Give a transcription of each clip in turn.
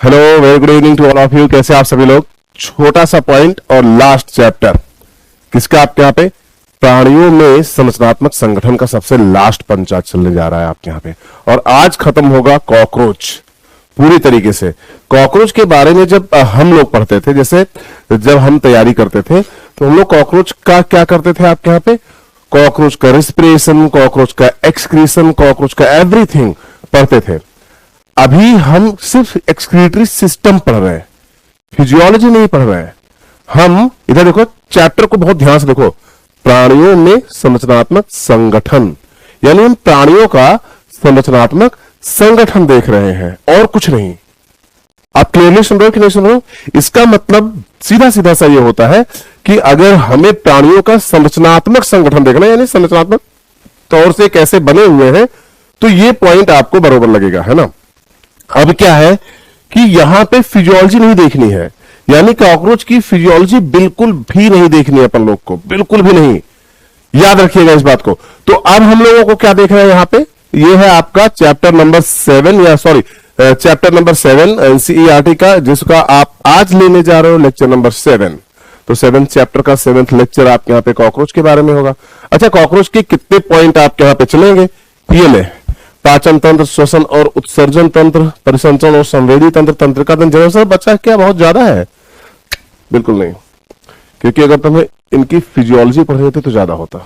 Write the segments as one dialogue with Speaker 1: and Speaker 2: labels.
Speaker 1: Hello, very good evening to all of you. कैसे आप सभी लोग? छोटा सा पॉइंट और लास्ट चैप्टर किसका आपके यहाँ पे? प्राणियों में संरचनात्मक संगठन का सबसे लास्ट पंचायत चलने जा रहा है आपके यहाँ पे। और आज खत्म होगा कॉकरोच पूरी तरीके से। कॉकरोच के बारे में जब हम लोग पढ़ते थे, जैसे जब हम तैयारी करते थे तो हम लोग कॉकरोच का क्या करते थे आपके यहाँ पे? कॉकरोच का रेस्पिरेशन, कॉकरोच का एक्सक्रीशन, कॉकरोच का एवरीथिंग पढ़ते थे। अभी हम सिर्फ एक्सक्रीटरी सिस्टम पढ़ रहे हैं, फिजियोलॉजी नहीं पढ़ रहे हैं। हम इधर देखो, चैप्टर को बहुत ध्यान से देखो। प्राणियों में संरचनात्मक संगठन, यानी हम प्राणियों का संरचनात्मक संगठन देख रहे हैं और कुछ नहीं। आप क्लियरली सुन रहे हो कि नहीं सुन रहे हो? इसका मतलब सीधा सीधा सा ये होता है कि अगर हमें प्राणियों का संरचनात्मक संगठन देखना है, यानी संरचनात्मक तौर से कैसे बने हुए हैं, तो ये पॉइंट आपको बरोबर लगेगा, है ना। अब क्या है कि यहां पे फिजियोलॉजी नहीं देखनी है, यानी कॉकरोच की फिजियोलॉजी बिल्कुल भी नहीं देखनी है अपन लोग को, बिल्कुल भी नहीं। याद रखिएगा इस बात को। तो अब हम लोगों को क्या देख रहे हैं यहां पे? ये है आपका चैप्टर नंबर 7, या सॉरी चैप्टर नंबर 7 एनसीईआरटी का, जिसका आप आज लेने जा रहे हो लेक्चर नंबर 7। तो 7th चैप्टर का 7th लेक्चर आपके यहाँ पे कॉकरोच के बारे में होगा। अच्छा, कॉकरोच के कितने पॉइंट आपके यहाँ पे चलेंगे? ये ले, पाचन तंत्र, श्वसन और उत्सर्जन तंत्र, परिसंचरण और संवेदी तंत्र, तंत्रिका तंत्र। जरा सा बच्चा क्या बहुत ज्यादा है? बिल्कुल नहीं, क्योंकि अगर तुम्हें इनकी फिजियोलॉजी पढ़ रहे थे तो ज्यादा होता।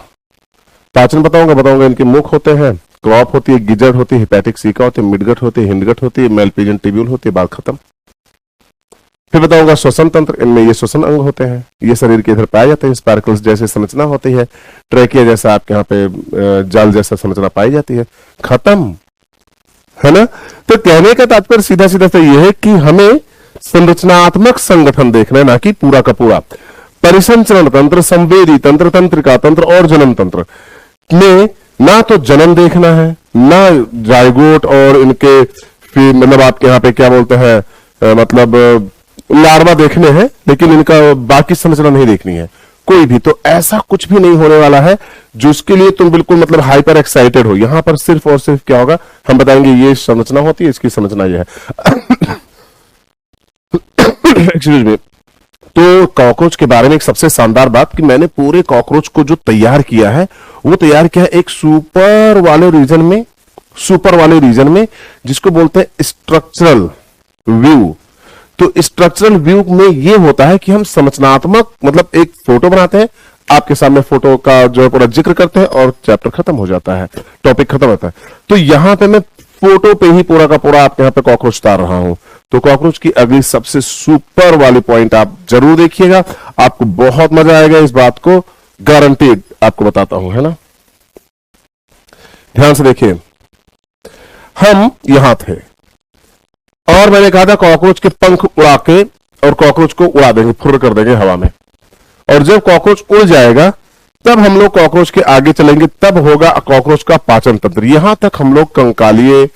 Speaker 1: पाचन बताऊंगा इनके मुख होते हैं, क्रॉप होती है, गिजट होती है, हिपैटिक सीका होती है, मिडगट होती है, हिंडगट होती है, मेलपिजन टिब्यूल होती है, बात खत्म। फिर बताऊंगा श्वसन तंत्र, इनमें ये श्वसन अंग होते हैं, ये शरीर के इधर पाए जाते हैं, स्पार्कल्स जैसे संरचना होती है, ट्रैकिया जैसा आपके यहाँ पे जाल जैसा संरचना पाई जाती है, खत्म, है ना। तो कहने का तात्पर्य सीधा सीधा तो यह है कि हमें संरचनात्मक संगठन देखना है, ना कि पूरा का पूरा। परिसंचरण तंत्र, संवेदी तंत्र, तंत्रिका तंत्र और जनन तंत्र में ना तो जन्म देखना है, ना जायगोट और इनके मतलब आपके यहाँ पे क्या बोलते हैं, मतलब लार्वा देखने हैं, लेकिन इनका बाकी संरचना नहीं देखनी है कोई भी। तो ऐसा कुछ भी नहीं होने वाला है जिसके लिए तुम बिल्कुल मतलब हाइपर एक्साइटेड हो। यहां पर सिर्फ और सिर्फ क्या होगा, हम बताएंगे ये संरचना होती है, इसकी संरचना ये है। Excuse me. तो कॉकरोच के बारे में एक सबसे शानदार बात कि मैंने पूरे कॉकरोच को जो तैयार किया है, वो तैयार किया है एक सुपर वाले रीजन में, जिसको बोलते हैं स्ट्रक्चरल व्यू। तो स्ट्रक्चरल व्यू में ये होता है कि हम संरचनात्मक मतलब एक फोटो बनाते हैं, आपके सामने फोटो का जो है पूरा जिक्र करते हैं और चैप्टर खत्म हो जाता है, टॉपिक खत्म होता है। तो यहां पे मैं फोटो पे ही पूरा का पूरा आपके यहाँ पे कॉकरोच उतार रहा हूं। तो कॉकरोच की अगली सबसे सुपर वाली पॉइंट आप जरूर देखिएगा, आपको बहुत मजा आएगा। इस बात को गारंटीड आपको बताता हूं, है ना। ध्यान से देखिए, हम यहां थे और मैंने कहा था कॉकरोच के पंख उड़ा के और कॉकरोच को उड़ा देंगे, फुर्र कर देंगे हवा में। और जब कॉकरोच उड़ जाएगा तब हम लोग कॉकरोच के आगे चलेंगे, तब होगा कॉकरोच का पाचन तंत्र। यहां तक हम लोग कंकालीय,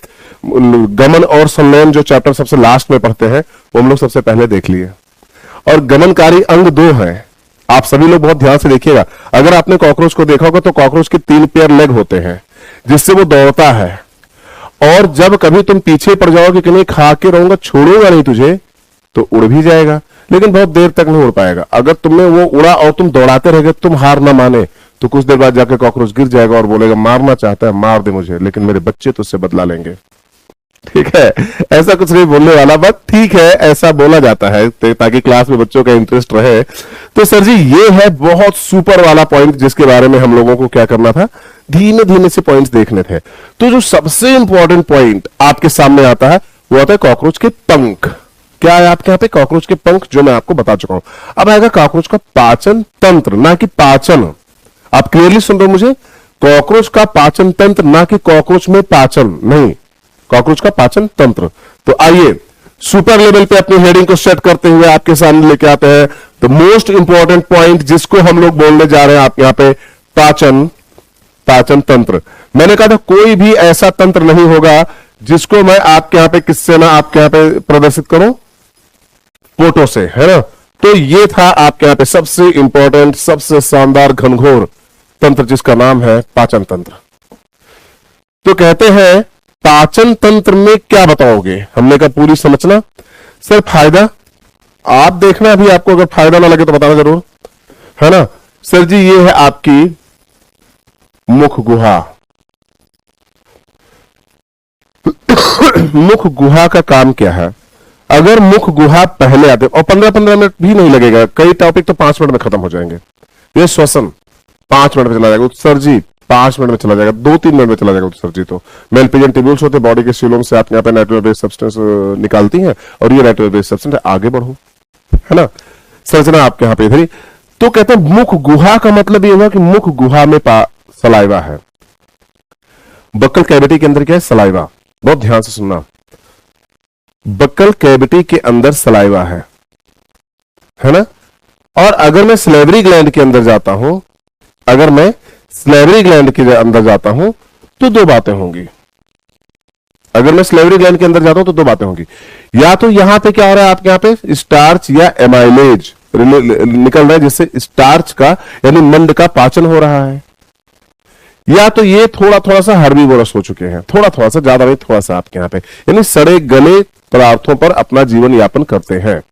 Speaker 1: गमन और संलयन जो चैप्टर सबसे लास्ट में पढ़ते हैं वो हम लोग सबसे पहले देख लिए। और गमनकारी अंग 2 हैं, आप सभी लोग बहुत ध्यान से देखिएगा। अगर आपने कॉकरोच को देखा होगा तो कॉकरोच के 3 पेयर लेग होते हैं जिससे वो दौड़ता है। और जब कभी तुम पीछे पड़ जाओगे कि नहीं खा के रहूंगा, छोड़ूंगा नहीं तुझे, तो उड़ भी जाएगा, लेकिन बहुत देर तक नहीं उड़ पाएगा। अगर तुमने वो उड़ा और तुम दौड़ाते रह गए, तुम हार ना माने, तो कुछ देर बाद जाके कॉकरोच गिर जाएगा और बोलेगा मारना चाहता है मार दे मुझे, लेकिन मेरे बच्चे तो उससे बदला लेंगे। ठीक है, ऐसा कुछ नहीं बोलने वाला, बट ठीक है ऐसा बोला जाता है ताकि क्लास में बच्चों का इंटरेस्ट रहे। तो सर जी ये है बहुत सुपर वाला पॉइंट जिसके बारे में हम लोगों को क्या करना था, धीमे धीमे से पॉइंट्स देखने थे। तो जो सबसे इंपॉर्टेंट पॉइंट आपके सामने आता है वो आता है कॉकरोच के पंख। क्या है आपके यहाँ पे? कॉकरोच के पंख, जो मैं आपको बता चुका हूं। अब आएगा कॉकरोच का पाचन तंत्र, ना कि पाचन। आप क्लियरली सुन रहे हो मुझे? कॉकरोच का पाचन तंत्र, ना कि कॉकरोच में पाचन, नहीं, कॉकरोच का पाचन तंत्र। तो आइए सुपर लेवल पे अपनी हेडिंग को सेट करते हुए आपके सामने लेके आते हैं द मोस्ट इंपॉर्टेंट पॉइंट जिसको हम लोग बोलने जा रहे हैं आप यहाँ पे, पाचन तंत्र। मैंने कहा था कोई भी ऐसा तंत्र नहीं होगा जिसको मैं आपके यहाँ पे किससे ना आपके यहाँ पे प्रदर्शित करूं, फोटो से, है ना। तो ये था आपके यहाँ पे सबसे इंपॉर्टेंट, सबसे शानदार घनघोर तंत्र जिसका नाम है पाचन तंत्र। तो कहते हैं पाचन तंत्र में क्या बताओगे? हमने कहा पूरी संरचना, सर फायदा आप देखना, अभी आपको अगर फायदा ना लगे तो बताना जरूर, है ना। सर जी ये है आपकी मुख गुहा। मुख गुहा का काम क्या है? अगर मुख गुहा पहले आते, और 15-15 मिनट भी नहीं लगेगा, कई टॉपिक तो 5 मिनट में खत्म हो जाएंगे। ये श्वसन 5 मिनट में चला जाएगा, उत्सर्जी 5 मिनट में चला जाएगा, 2-3 मिनट में चला जाएगा उत्सर्जी। तो मेलपिजन ट्यूब्यूल्स होते बॉडी के सीलों से आप यहाँ पे नाइट्रोजन बेस्ड सब्सटेंस निकालती हैं, और ये नाइट्रोजन बेस्ड सब्सटेंस आगे बढ़ो, है ना। संरचना आपके यहाँ पे इधर ही। तो कहते हैं मुख गुहा का मतलब ये हुआ कि मुख गुहा में सलाइवा है। बक्कल कैविटी के अंदर क्या है? सलाइवा। बहुत ध्यान से सुनना, बक्कल कैविटी के अंदर सलाइवा है ना। और अगर मैं सलेवरी ग्लैंड के अंदर जाता हूं, अगर मैं सलेवरी ग्लैंड के अंदर जाता हूं तो दो बातें होंगी। अगर मैं सलेवरी ग्लैंड के अंदर जाता हूं तो दो बातें होंगी। या तो यहां पे क्या हो रहा है आपके यहां पे स्टार्च या एमाइलेज निकल रहा है, जिससे स्टार्च का यानी मंड का पाचन हो रहा है, या तो ये थोड़ा सा हर्बीवोरस हो चुके हैं, थोड़ा सा, ज्यादा नहीं, थोड़ा सा आपके यहां पे यानी सड़े गले पदार्थों पर अपना जीवन यापन करते हैं।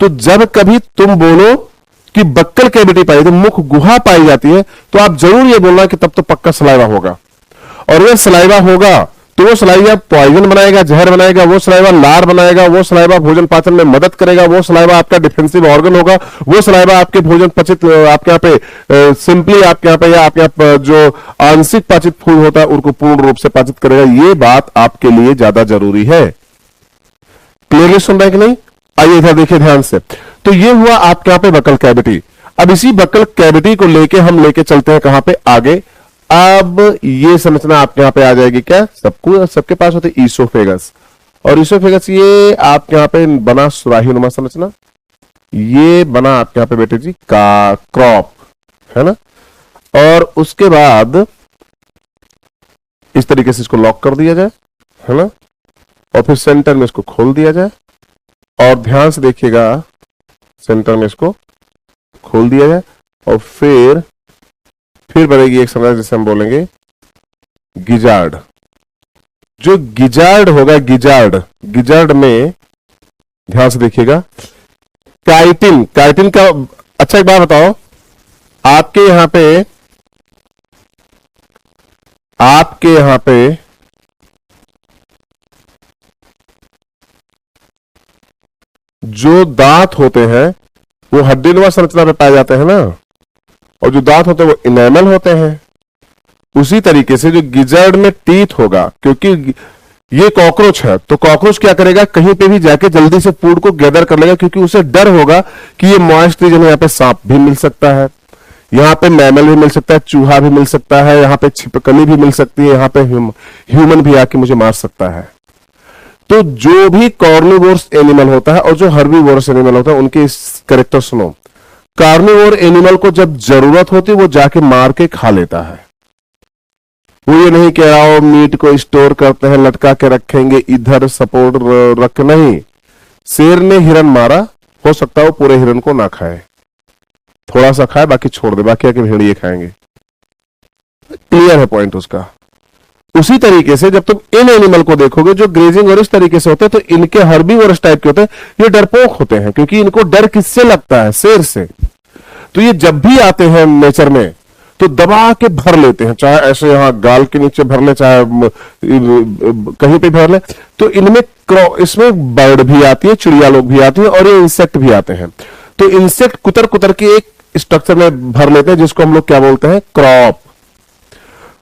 Speaker 1: तो जब कभी तुम बोलो कि बक्कल कैविटी पाई, तो मुख गुहा पाई जाती है, तो आप जरूर ये बोलना कि तब तो पक्का सलाइवा होगा। और अगर सलाइवा होगा तो वो सलाइवा पॉइजन बनाएगा, जहर बनाएगा, वो सलाइवा लार बनाएगा, वो सलाइवा भोजन पाचन में मदद करेगा, वो सलाइवा आपका डिफेंसिव ऑर्गन होगा, वो सलाइवा आपके भोजन पचित आपके यहाँ पे सिंपली आपके यहाँ पे या आपके यहाँ जो आंशिक पाचित फूड होता है उनको पूर्ण रूप से पाचित करेगा। ये बात आपके लिए ज्यादा जरूरी है। क्लियरली सुन रहे हैं कि नहीं? आइए इधर देखिए ध्यान से। तो ये हुआ आपके यहाँ पे बक्कल कैविटी। अब इसी बक्कल कैविटी को लेके हम लेके चलते हैं कहां पे? आगे। अब ये संरचना आपके यहां पे आ जाएगी क्या? सबके पास होते ईसोफेगस, और ईसोफेगस ये आपके यहां पे बना सुराही नुमा संरचना, ये बना आपके यहां पे बेटे जी का क्रॉप, है ना। और उसके बाद इस तरीके से इसको लॉक कर दिया जाए, है ना, और फिर सेंटर में इसको खोल दिया जाए, और ध्यान से देखिएगा सेंटर में इसको खोल दिया जाए, और फिर बनेगी एक संरचना जिसे हम बोलेंगे गिजार्ड। जो गिजार्ड होगा, गिजार्ड में ध्यान से देखिएगा काइटिन का। अच्छा एक बात बताओ, आपके यहां पे जो दांत होते हैं वो हड्डीनुमा संरचना में पाए जाते हैं ना, और जो दांत होते हैं वो इनेमल होते हैं। उसी तरीके से जो गिजार्ड में टीथ होगा, क्योंकि ये कॉकरोच है, तो कॉकरोच क्या करेगा? कहीं पे भी जाके जल्दी से फूड को गैदर कर लेगा, क्योंकि उसे डर होगा कि ये मॉइस्ट रीजन, यहाँ पे सांप भी मिल सकता है, यहाँ पे मैमल भी मिल सकता है, चूहा भी मिल सकता है, यहाँ पे छिपकली भी मिल सकती है, यहाँ पे ह्यूमन भी आके मुझे मार सकता है। तो जो भी कार्निवोरस एनिमल होता है और जो हर्बीवोरस एनिमल होता है, उनके इस कैरेक्टर सुनो। कार्निवोर एनिमल को जब जरूरत होती है वो जाके मार के खा लेता है। वो ये नहीं कह रहा हो मीट को स्टोर करते हैं, लटका के रखेंगे, इधर सपोर्ट रख, नहीं। शेर ने हिरन मारा, हो सकता है वो पूरे हिरन को ना खाए, थोड़ा सा खाए, बाकी छोड़ दे, बाकी आके भेड़िए खाएंगे। क्लियर है पॉइंट उसका। उसी तरीके से जब तुम इन एनिमल को देखोगे जो ग्रेजिंग और इस तरीके से होते हैं, तो इनके हर्बीवोरस टाइप के होते हैं, ये डरपोक होते हैं, क्योंकि इनको डर किससे लगता है? शेर से। तो ये जब भी आते हैं नेचर में तो दबा के भर लेते हैं, चाहे ऐसे यहां गाल के नीचे भर ले, चाहे कहीं पे भर ले। तो इसमें बर्ड भी आती है, चिड़िया लोग भी आती है, और ये इंसेक्ट भी आते हैं। तो इंसेक्ट कुतर के एक स्ट्रक्चर में भर लेते हैं, जिसको हम लोग क्या बोलते हैं? क्रॉप।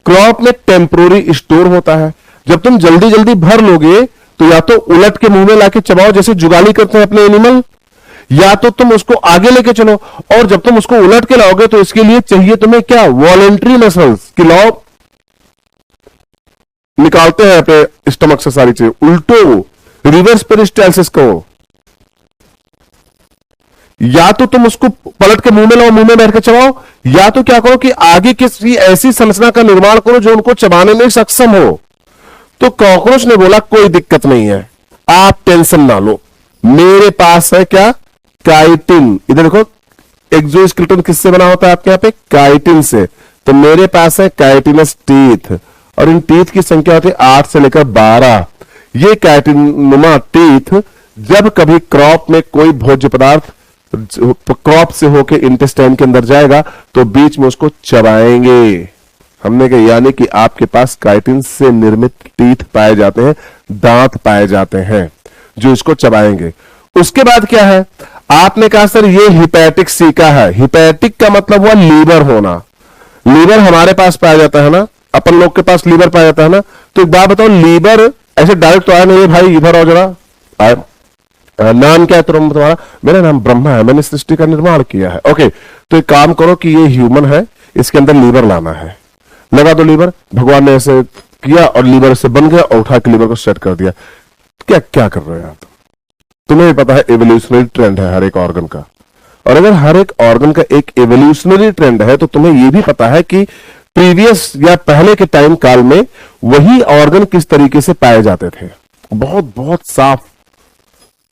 Speaker 1: क्रॉप में टेम्पोररी स्टोर होता है। जब तुम जल्दी भर लोगे तो या तो उलट के मुंह में लाके चबाओ, जैसे जुगाली करते हैं अपने एनिमल, या तो तुम उसको आगे लेके चलो। और जब तुम उसको उलट के लाओगे तो इसके लिए चाहिए तुम्हें क्या? वॉलेंट्री मसल्स कि लाओ, निकालते हैं अपने स्टमक से सारी चीजें, उल्टो रिवर्स पेरिस्टालसिस करो, या तो तुम उसको पलट के मुंह में लाओ, मुंह में बैठ के चबाओ, या तो क्या करो कि आगे किसी ऐसी संरचना का निर्माण करो जो उनको चबाने में सक्षम हो। तो कॉकरोच ने बोला कोई दिक्कत नहीं है, आप टेंशन ना लो, मेरे पास है क्या? काइटिन। इधर देखो, एक्सोस्केलेटन किससे बना होता है आपके यहां पे? काइटिन से। तो मेरे पास है काइटिनस टीथ, और इन टीथ की संख्या होती है 8 से लेकर 12। ये काइटिनुमा टीथ जब कभी क्रॉप में कोई भोज्य पदार्थ क्रॉप से होके इंटेस्टाइन के अंदर जाएगा तो बीच में उसको चबाएंगे। हमने कहा यानी कि आपके पास काइटिन से निर्मित टीथ पाए जाते हैं, दांत पाए जाते हैं जो इसको चबाएंगे। उसके बाद क्या है, आपने कहा सर ये हिपैटिक सीका है। हिपैटिक का मतलब हुआ लीवर होना। लीवर हमारे पास पाया जाता है ना, अपन लोग के पास लीवर पाया जाता है ना। तो एक बात बताओ, लीवर ऐसे डायरेक्ट तो आया नहीं भाई, इधर आओ जरा आए। नाम क्या है तुम्हारा? मेरा नाम ब्रह्मा है, मैंने सृष्टि का निर्माण किया है। ओके, तो एक काम करो कि ये ह्यूमन है, इसके अंदर लीवर लाना है। लगा दो लीवर, भगवान ने ऐसे किया और लीवर से बन गया और उठा के लीवर को सेट कर दिया। क्या क्या कर रहे हो आप? तुम्हें भी पता है एवोल्यूशनरी ट्रेंड है हर एक ऑर्गन का, और अगर हर एक ऑर्गन का एक एवोल्यूशनरी ट्रेंड है तो तुम्हें यह भी पता है कि प्रीवियस या पहले के टाइम काल में वही ऑर्गन किस तरीके से पाए जाते थे। बहुत बहुत साफ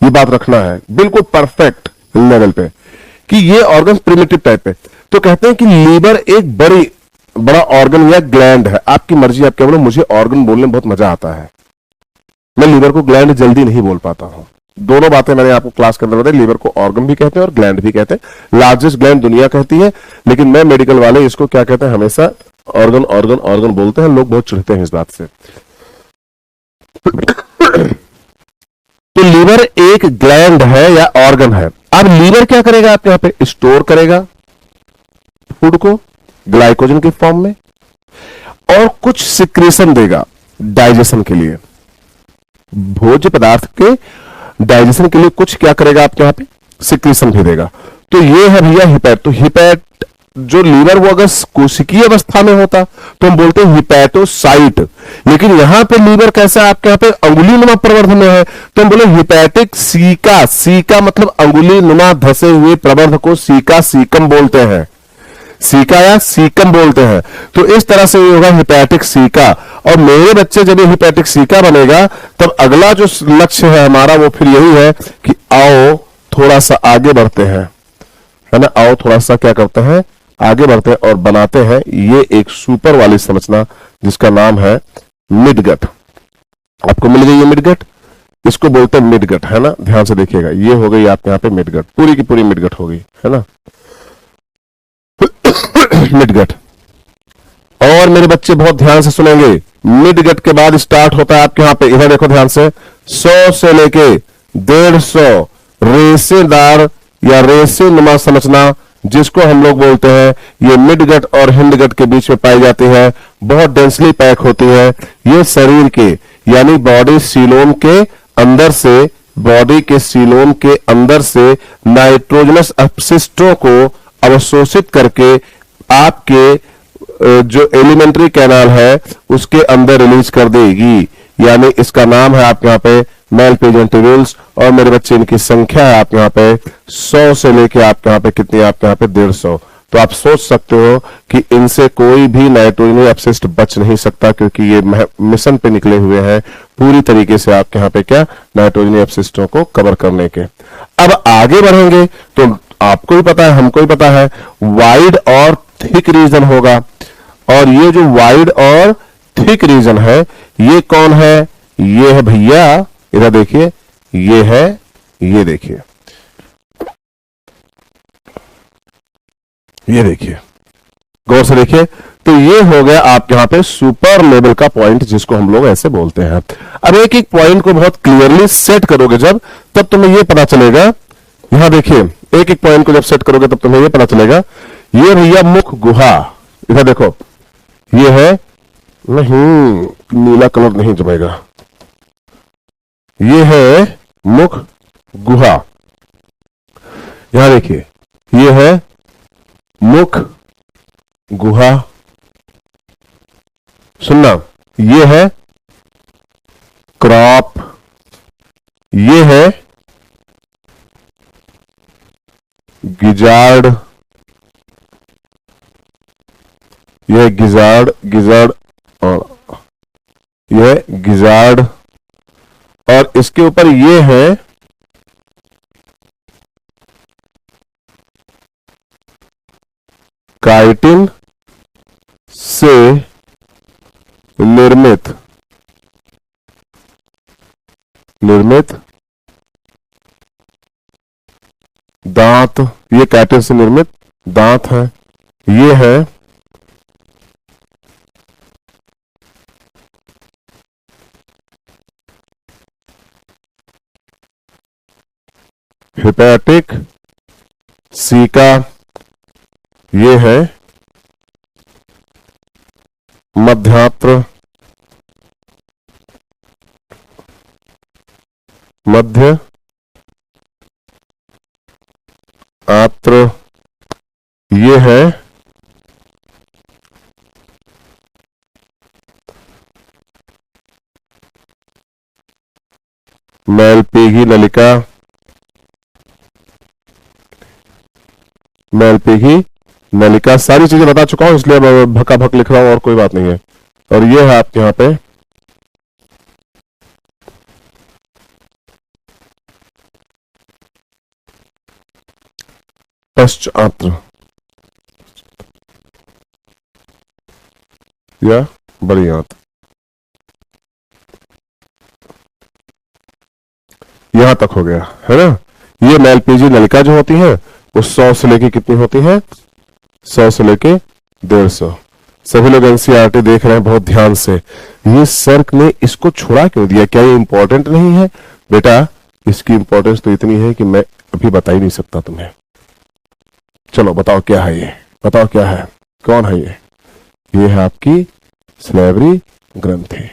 Speaker 1: ये बात रखना है, बिल्कुल परफेक्ट लेवल पे कि ये ऑर्गन प्रिमिटिव टाइप पे। तो कहते हैं कि लीवर एक बड़ा ऑर्गन या ग्लैंड है। आपकी मर्जी, आप क्या बोलो। मुझे ऑर्गन बोलने में बहुत मजा आता है, मैं लीवर को ग्लैंड जल्दी नहीं बोल पाता हूं। दोनों बातें मैंने आपको क्लास के अंदर बताई, लीवर को ऑर्गन भी कहते हैं और ग्लैंड भी कहते हैं। लार्जेस्ट ग्लैंड दुनिया कहती है, लेकिन मैं मेडिकल वाले इसको क्या कहते हैं, हमेशा ऑर्गन ऑर्गन ऑर्गन बोलते हैं। लोग बहुत चिढ़ते हैं इस बात से। तो लीवर एक ग्लैंड है या ऑर्गन है। अब लीवर क्या करेगा, आपके यहां पे स्टोर करेगा फूड को ग्लाइकोजन के फॉर्म में, और कुछ सिक्रेशन देगा डाइजेशन के लिए। भोज्य पदार्थ के डाइजेशन के लिए कुछ क्या करेगा, आपके यहां पे सिक्रेशन भी देगा। तो ये है भैया हिपैट। तो हिपैट जो लीवर वो अगर कोशिकीय अवस्था में होता तो हम बोलते हैं हिपैटोसाइट, लेकिन यहां पे लीवर कैसा है, आपके यहां पे अंगुली नुमा प्रवर्ध में है तो हम बोले हिपैटिक सीका। सीका मतलब अंगुली नुमा धसे हुए प्रवर्ध को सीका सीकम बोलते हैं, सीका या सीकम बोलते हैं। तो इस तरह से ये होगा हिपैटिक सीका। और मेरे बच्चे जब ये हिपैटिक सीका बनेगा तब अगला जो लक्ष्य है हमारा वो फिर यही है कि आओ थोड़ा सा आगे बढ़ते हैं, है ना। आओ थोड़ा सा क्या करते हैं, आगे बढ़ते हैं और बनाते हैं ये एक सुपर वाली संरचना जिसका नाम है मिडगट। आपको मिल गई ये मिडगट, इसको बोलते हैं मिडगट, है ना। ध्यान से देखिएगा, ये हो गई आपके यहां पे मिडगट, पूरी की पूरी मिडगट हो गई, है ना। मिडगट। और मेरे बच्चे बहुत ध्यान से सुनेंगे, मिडगट के बाद स्टार्ट होता है आपके यहां पे, इधर देखो ध्यान से, 100 से लेके 150 रेशेदार या रेशे नुमा संरचना जिसको हम लोग बोलते हैं ये मिडगट और हिंडगट के बीच में पाई जाती है। बहुत डेंसली पैक होती है। ये शरीर के यानी बॉडी सीलोम के अंदर से, बॉडी के सीलोम के अंदर से नाइट्रोजनस अपशिष्टों को अवशोषित करके आपके जो एलिमेंट्री कैनाल है उसके अंदर रिलीज कर देगी। यानी इसका नाम है आपके यहां पे मेलपिजियन ट्यूब्यूल्स। और मेरे बच्चे इनकी संख्या है आपके यहां पे 100 से लेके आपके यहां पे कितनी, आपके यहां पे 150। तो आप सोच सकते हो कि इनसे कोई भी नाइट्रोजन अपशिष्ट बच नहीं सकता, क्योंकि ये मिशन पे निकले हुए हैं पूरी तरीके से आपके यहां पे क्या नाइट्रोजन अपशिष्टों को कवर करने के। अब आगे बढ़ेंगे तो आपको भी पता है, हमको भी पता है, वाइड और थिक रीजन होगा। और ये जो वाइड और थिक रीजन है ये कौन है, ये है भैया, इधर देखिए, ये है, ये देखिए, ये देखिए, गौर से देखिए। तो ये हो गया आपके यहां पे सुपर लेवल का पॉइंट जिसको हम लोग ऐसे बोलते हैं। अब एक एक पॉइंट को बहुत क्लियरली सेट करोगे जब, तब तुम्हें ये पता चलेगा। यहां देखिए, एक एक पॉइंट को जब सेट करोगे तब तुम्हें ये पता चलेगा। ये भैया मुख गुहा, इधर देखो, ये है, नहीं नीला कलर नहीं जमेगा, ये है मुख गुहा। यहां देखिए, ये है मुख गुहा, सुनना, ये है क्रॉप, ये है गिजार्ड, यह गिजार्ड, गिजार्ड, और यह गिजार्ड, और इसके ऊपर ये है काइटिन से निर्मित दांत, ये काइटिन से निर्मित दांत है। ये है हिपैटिक सीका, ये है मध्यांत्र, मध्य आत्र, ये है मैलपीघी नलिका, मैलपीघी नलिका। सारी चीजें बता चुका हूं, इसलिए मैं भका भक लिख रहा हूं और कोई बात नहीं है। और ये है आपके यहां पे पश्चात्र या बड़ी आंत। यहां तक हो गया है ना। ये मैलपीजी नलिका जो होती है वो 100 से लेके कितनी होती है, 100 से लेके 150। सभी लोग एनसीईआरटी देख रहे हैं बहुत ध्यान से। ये सर्क ने इसको छोड़ा क्यों दिया, क्या ये इंपॉर्टेंट नहीं है? बेटा इसकी इंपॉर्टेंस तो इतनी है कि मैं अभी बता ही नहीं सकता तुम्हें। चलो बताओ क्या है ये, बताओ क्या है, कौन है ये है आपकी स्लेवरी ग्रंथि।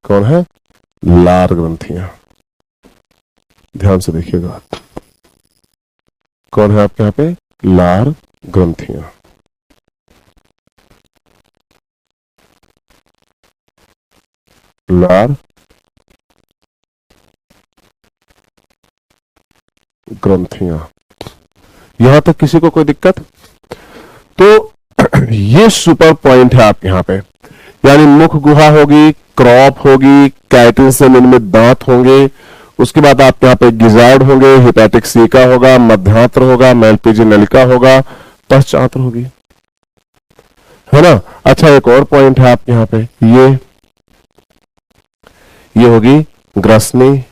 Speaker 1: कौन है? लार ग्रंथियां। ध्यान से देखिएगा, कौन है आपके यहां पे? लार ग्रंथियां। लार ग्रंथियां। यहां तक किसी को कोई दिक्कत? तो ये सुपर पॉइंट है आपके यहां पे, यानी मुख गुहा होगी, क्रॉप होगी, काइटिन से निर्मित दांत होंगे, उसके बाद आपके यहां पे गिजार्ड होंगे, हिपैटिक सीका होगा, मध्यांत्र होगा, मैलपीजी नलिका होगा, पश्चात्र होगी, है ना। अच्छा एक और पॉइंट है आपके यहां पे, ये होगी ग्रसनी,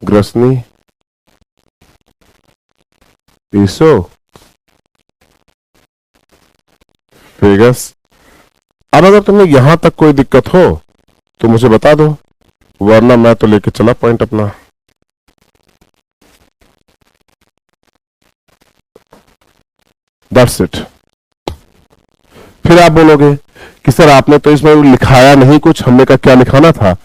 Speaker 1: ग्रसनी, ईसो फेगस। अब अगर तुम्हें यहां तक कोई दिक्कत हो तो मुझे बता दो, वरना मैं तो लेके चला पॉइंट अपना। That's it. फिर आप बोलोगे कि सर आपने तो इसमें लिखाया नहीं कुछ, हमने का क्या लिखाना था?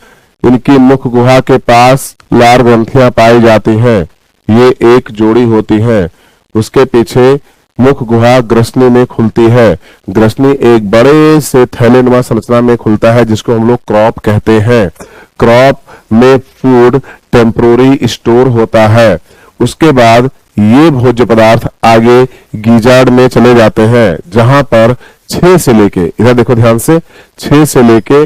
Speaker 1: इनकी मुख गुहा के पास लार ग्रंथियां पाई जाती हैं, ये एक जोड़ी होती है, उसके पीछे मुख गुहा ग्रसनी में खुलती है। ग्रसनी एक बड़े से थैलेनुमा संरचना में खुलता है जिसको हम लोग क्रॉप कहते हैं। क्रॉप में फूड टेम्पोररी स्टोर होता है। उसके बाद ये भोज्य पदार्थ आगे गीजार्ड में चले जाते हैं, जहां पर 6 से लेके, इधर देखो ध्यान से, 6 से लेके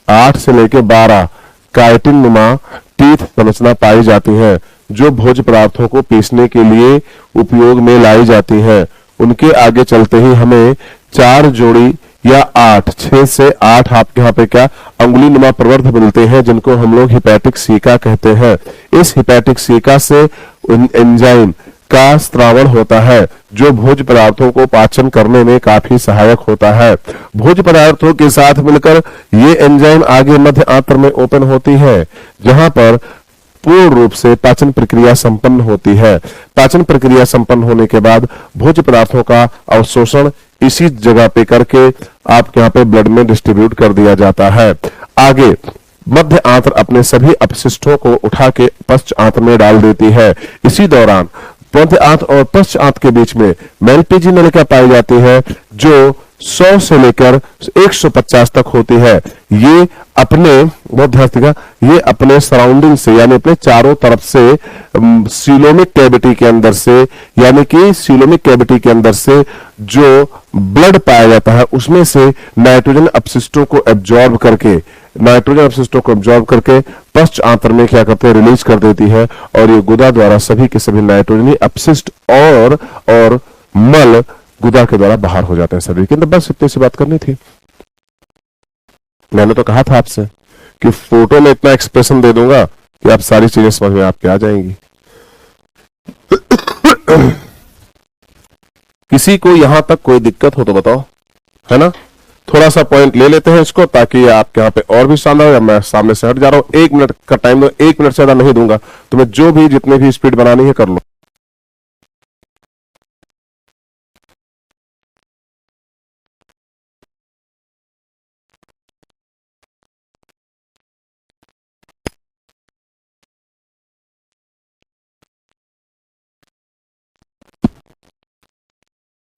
Speaker 1: 8 से लेके 12 काइटिन नुमा टीथ संरचना पाई जाती है, जो भोज्य पदार्थों को पीसने के लिए उपयोग में लाई जाती है। उनके आगे चलते ही हमें 4 जोड़ी या 6 से 8 आपके यहाँ पे क्या अंगुली नुमा प्रवर्ध मिलते हैं, जिनको हम लोग हिपैटिक सीका कहते हैं। इस हिपैटिक सीका से एंजाइम का स्त्रावण होता है, जो भोज्य पदार्थों को पाचन करने में काफी सहायक होता है। भोज्य पदार्थों के साथ मिलकर ये एंजाइम आगे मध्य आंत्र में ओपन होती है, जहां पर पूर्ण रूप से पाचन प्रक्रिया संपन्न होती है। पाचन प्रक्रिया संपन्न होने के बाद भोज्य पदार्थों का अवशोषण इसी जगह पे करके आपके यहाँ पे ब्लड में डिस्ट्रीब्यूट कर दिया जाता है। आगे मध्य आंत्र अपने सभी अपशिष्टों को उठा के पश्च आंत्र में डाल देती है। इसी दौरान मध्य आंत्र और पश्च आंत्र के बीच में मैलपीजी नलिका पाई जाती है, जो 100 से लेकर 150 तक होती है। ये अपने, बहुत ध्यान देगा, ये अपने सराउंडिंग से, यानी अपने चारों तरफ से सीलोमिक कैविटी के अंदर से, यानी कि सीलोमिक कैविटी के अंदर से जो ब्लड पाया जाता है उसमें से नाइट्रोजन अपशिष्टों को एब्जॉर्ब करके, पश्च आंत्र में क्या करते हैं, रिलीज कर देती है। और ये गुदा द्वारा सभी के सभी नाइट्रोजनी अपशिष्ट और मल गुदा के द्वारा बाहर हो जाते हैं सभी के अंदर। बस इतनी सी बात करनी थी। मैंने तो कहा था आपसे कि फोटो में इतना एक्सप्रेशन दे दूंगा कि आप सारी चीजें समझ में आपके आ जाएंगी। किसी को यहां तक कोई दिक्कत हो तो बताओ, है ना। थोड़ा सा पॉइंट ले लेते हैं इसको, ताकि आपके यहाँ पे और भी शानदार हो। या मैं सामने से हट जा रहा हूं, 1 मिनट का टाइम दो, 1 मिनट से ज्यादा नहीं दूंगा। तुम्हें जो भी जितने भी स्पीड बनानी है कर लो।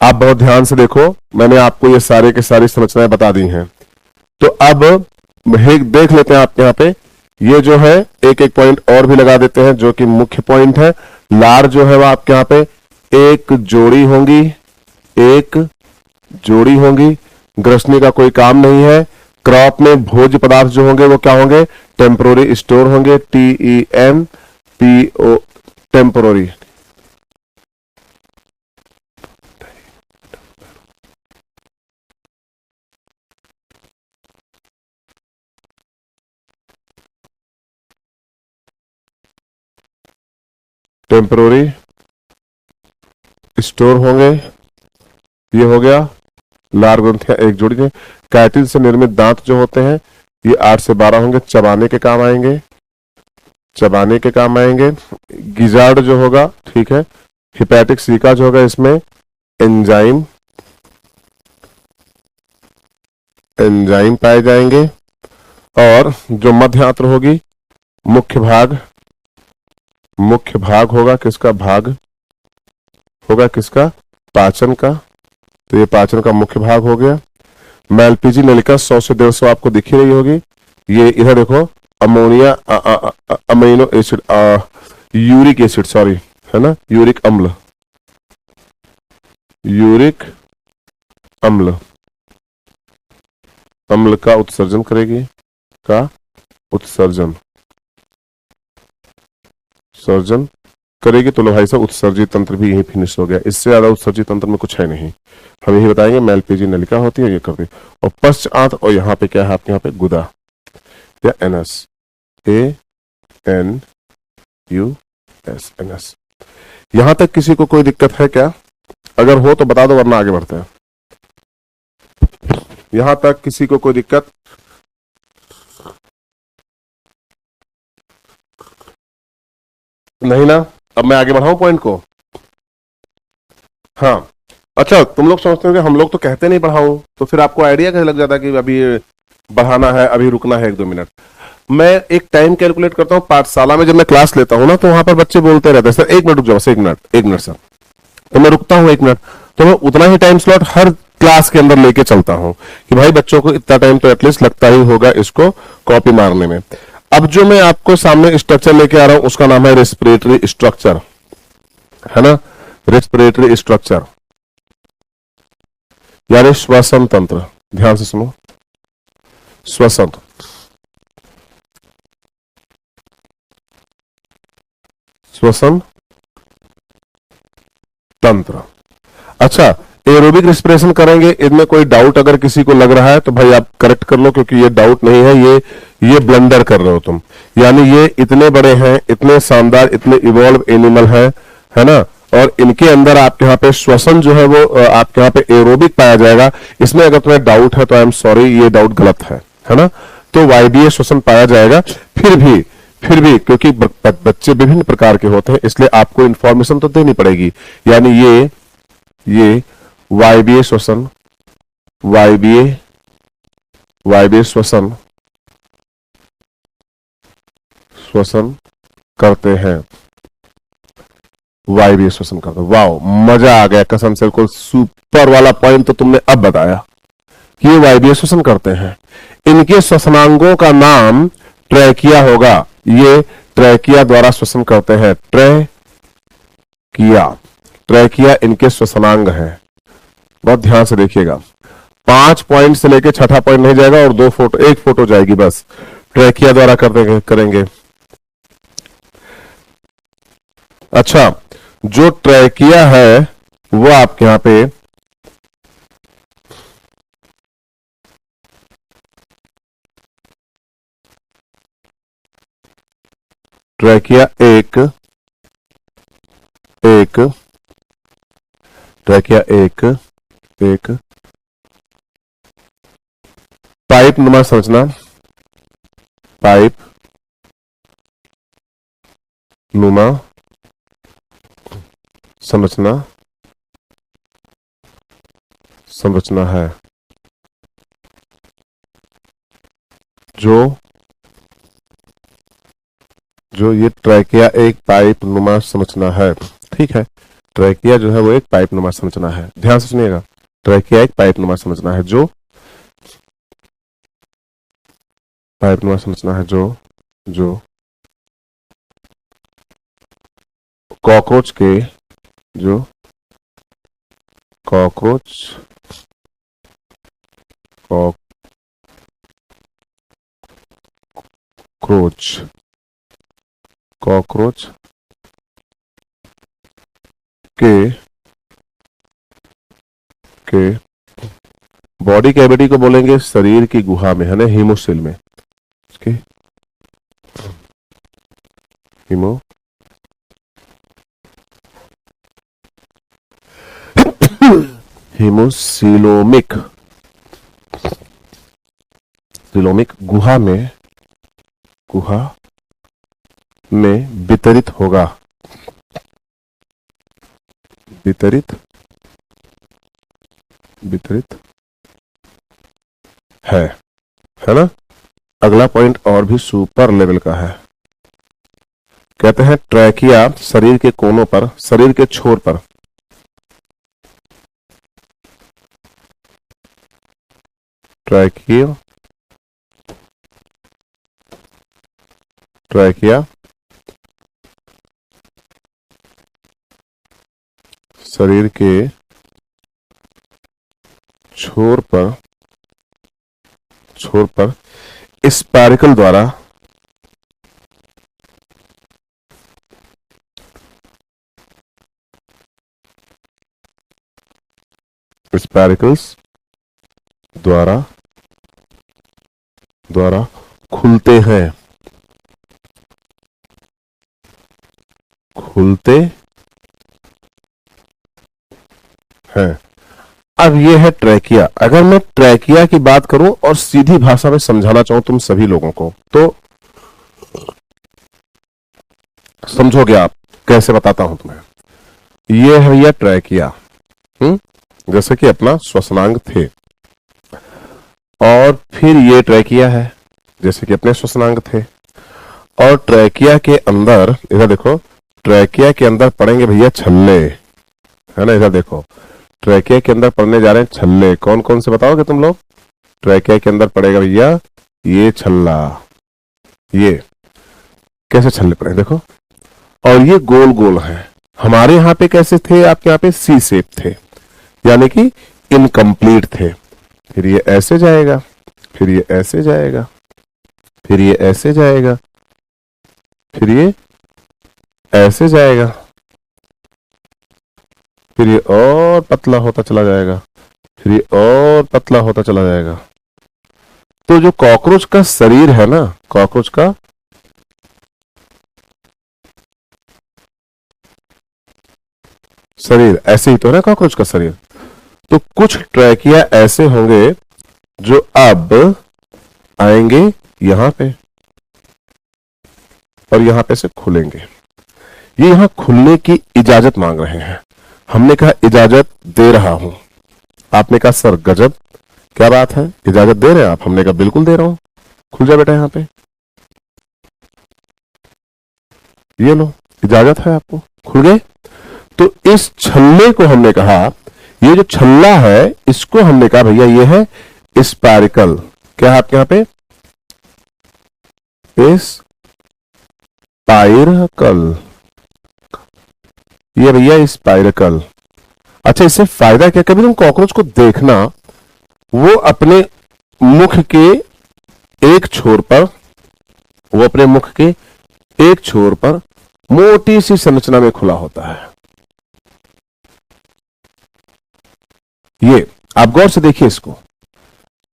Speaker 1: आप बहुत ध्यान से देखो, मैंने आपको ये सारे के सारी संरचनाएं बता दी हैं। तो अब देख लेते हैं आपके यहाँ पे, ये जो है एक एक पॉइंट और भी लगा देते हैं जो कि मुख्य पॉइंट है। लार जो है वो आपके यहाँ पे एक जोड़ी होंगी, एक जोड़ी होंगी। ग्रसनी का कोई काम नहीं है। क्रॉप में भोज्य पदार्थ जो होंगे वो क्या होंगे, टेम्पोररी स्टोर होंगे, TEMPO, टेम्पोररी। टेम्पोररी स्टोर होंगे, ये हो गया। लार ग्रंथियां एक जोड़ी है। कैटिन से निर्मित दांत जो होते हैं ये 8 से 12 होंगे, चबाने के काम आएंगे, चबाने के काम आएंगे। गिजार्ड जो होगा, ठीक है। हिपैटिक सीका जो होगा, इसमें एंजाइम, एंजाइम पाए जाएंगे। और जो मध्य आंत्र होगी, मुख्य भाग, मुख्य भाग होगा किसका, भाग होगा किसका, पाचन का। तो ये पाचन का मुख्य भाग हो गया। मैलपीजी नलिका 100 से 150 आपको दिख ही रही होगी। ये इधर देखो, ammonia, amino acid, uric acid, sorry, है ना, यूरिक अम्ल, यूरिक अम्ल, अम्ल का उत्सर्जन करेगी, का उत्सर्जन, सर्जन करेगी। तो लो भाई साहब, उत्सर्जित तंत्र भी यही फिनिश हो गया। इससे ज्यादा उत्सर्जित तंत्र में कुछ है नहीं, हम यही बताएंगे। मैलपीजी नलिका होती है, ये करती। और पश्च आंत, और यहाँ पे क्या है आपके यहाँ पे, गुदा या एनस, ANUS, एनस। यहां तक किसी को कोई दिक्कत है क्या? अगर हो तो बता दो, वरना आगे बढ़ते हैं। यहां तक किसी को कोई दिक्कत? नहीं ना? अब मैं आगे बढ़ाऊं पॉइंट को। हाँ, अच्छा, तुम लोग समझते हो कि हम लोग तो कहते नहीं बढ़ाओ, तो फिर आपको आइडिया कैसे लग जाता है कि अभी बढ़ाना है, अभी रुकना है 1-2 मिनट। मैं एक टाइम कैलकुलेट करता हूँ। पाठशाला में जब मैं क्लास लेता हूँ ना, तो वहां पर बच्चे बोलते रहते हैं, सर 1 मिनट रुक जाओ, 1 मिनट सर। तो मैं रुकता हूँ 1 मिनट, तो मैं उतना ही टाइम स्लॉट हर क्लास के अंदर लेके चलता हूँ कि भाई बच्चों को इतना टाइम तो एटलीस्ट लगता ही होगा इसको कॉपी मारने में। अब जो मैं आपको सामने स्ट्रक्चर लेके आ रहा हूं, उसका नाम है रेस्पिरेटरी स्ट्रक्चर, है ना, रेस्पिरेटरी स्ट्रक्चर यानी श्वसन तंत्र। ध्यान से सुनो, श्वसन, श्वसन तंत्र। अच्छा, एरोबिक रेस्पिरेशन करेंगे, इनमें कोई डाउट अगर किसी को लग रहा है तो भाई आप करेक्ट कर लो, क्योंकि ये डाउट नहीं है, ये ब्लंडर कर रहे हो तुम। यानी ये इतने बड़े हैं, इतने शानदार, इतने इवॉल्व एनिमल है ना, और इनके अंदर आपके यहाँ पे श्वसन जो है वो आपके यहाँ पे एरोबिक पाया जाएगा। इसमें अगर तुम्हें डाउट है तो आई एम सॉरी, ये डाउट गलत है ना। तो वायवीय श्वसन पाया जाएगा। फिर भी क्योंकि बच्चे विभिन्न प्रकार के होते हैं, इसलिए आपको इंफॉर्मेशन तो देनी पड़ेगी। यानी ये वायवीय श्वसन, वायवीय श्वसन करते हैं, वायवीय श्वसन करते हैं। वाओ, मजा आ गया कसम से। को सुपर वाला पॉइंट तो तुमने अब बताया कि ये वायवीय श्वसन करते हैं। इनके श्वसनांगों का नाम ट्रैकिया होगा। ये ट्रैकिया द्वारा श्वसन करते हैं। ट्रैकिया इनके श्वसनांग है। बहुत ध्यान से देखिएगा, 5 पॉइंट से लेके 6ठा पॉइंट नहीं जाएगा, और 2 फोटो, 1 फोटो जाएगी बस। ट्रैकिया द्वारा करेंगे। अच्छा, जो ट्रैकिया है वो आपके यहां पे ट्रैकिया एक ट्रैकिया एक पाइप नुमा संरचना, पाइप नुमा संरचना है जो ये ट्रैकिया एक पाइप नुमा संरचना है। ठीक है, ट्रैकिया जो है वो एक पाइप नुमा संरचना है। ध्यान से सुनिएगा, ट्रैकिया एक पाइप नुमा संरचना है जो पाइप नुमा संरचना है जो कॉकरोच के कॉकरोच के बॉडी कैविटी को बोलेंगे शरीर की गुहा में, है ना, हीमोसिल में, इसके हीमोसिलोमिक गुहा में वितरित होगा, वितरित है ना। अगला पॉइंट और भी सुपर लेवल का है। कहते हैं ट्रैकिया शरीर के कोनों पर, शरीर के छोर पर ट्रैकिया शरीर के छोर पर स्पाइरकल द्वारा स्पाइरकल्स द्वारा खुलते हैं, अब ये है ट्रैकिया। अगर मैं ट्रैकिया की बात करूं और सीधी भाषा में समझाना चाहूं तुम सभी लोगों को, तो समझोगे आप। कैसे बताता हूं तुम्हें। ये है भैया ट्रैकिया, जैसे कि अपना श्वसनांग थे, और फिर ये ट्रैकिया है जैसे कि अपने श्वसनांग थे, और ट्रैकिया के अंदर इधर देखो, ट्रैकिया के अंदर पड़ेंगे भैया छल्ले, है ना। इधर देखो, ट्रैकिया के अंदर पड़ने जा रहे हैं छल्ले। कौन कौन से बताओगे तुम लोग। ट्रैकिया के अंदर पड़ेगा भैया ये छल्ला, ये कैसे छल्ले पड़े देखो, और ये गोल गोल है। हमारे यहाँ पे कैसे थे, आपके यहाँ पे सी शेप थे, यानी कि इनकम्प्लीट थे। फिर ये ऐसे जाएगा, फिर ये ऐसे जाएगा, फिर ये ऐसे जाएगा, फिर ये ऐसे जाएगा, फिर ये और पतला होता चला जाएगा, फिर ये और पतला होता चला जाएगा। तो जो कॉकरोच का शरीर है ना, कॉकरोच का शरीर ऐसे ही तो है ना, कॉकरोच का शरीर। तो कुछ ट्रैकिया ऐसे होंगे जो अब आएंगे यहां पे और यहां पे से खुलेंगे। ये यहां खुलने की इजाजत मांग रहे हैं। हमने कहा इजाजत दे रहा हूं, आपने कहा सर गजब, क्या बात है, इजाजत दे रहे हैं आप। हमने कहा बिल्कुल दे रहा हूं, खुल जा बेटा यहां पे, ये लो इजाजत है आपको, खुल गए। तो इस छल्ले को हमने कहा, ये जो छल्ला है इसको हमने कहा भैया ये है स्पाइरकल। क्या है आपके यहां पे, स्पाइरकल, ये भैया स्पाइरकल। अच्छा, इससे फायदा क्या, कभी तुम कॉकरोच को देखना, वो अपने मुख के एक छोर पर, वो अपने मुख के एक छोर पर मोटी सी संरचना में खुला होता है। ये आप गौर से देखिए इसको,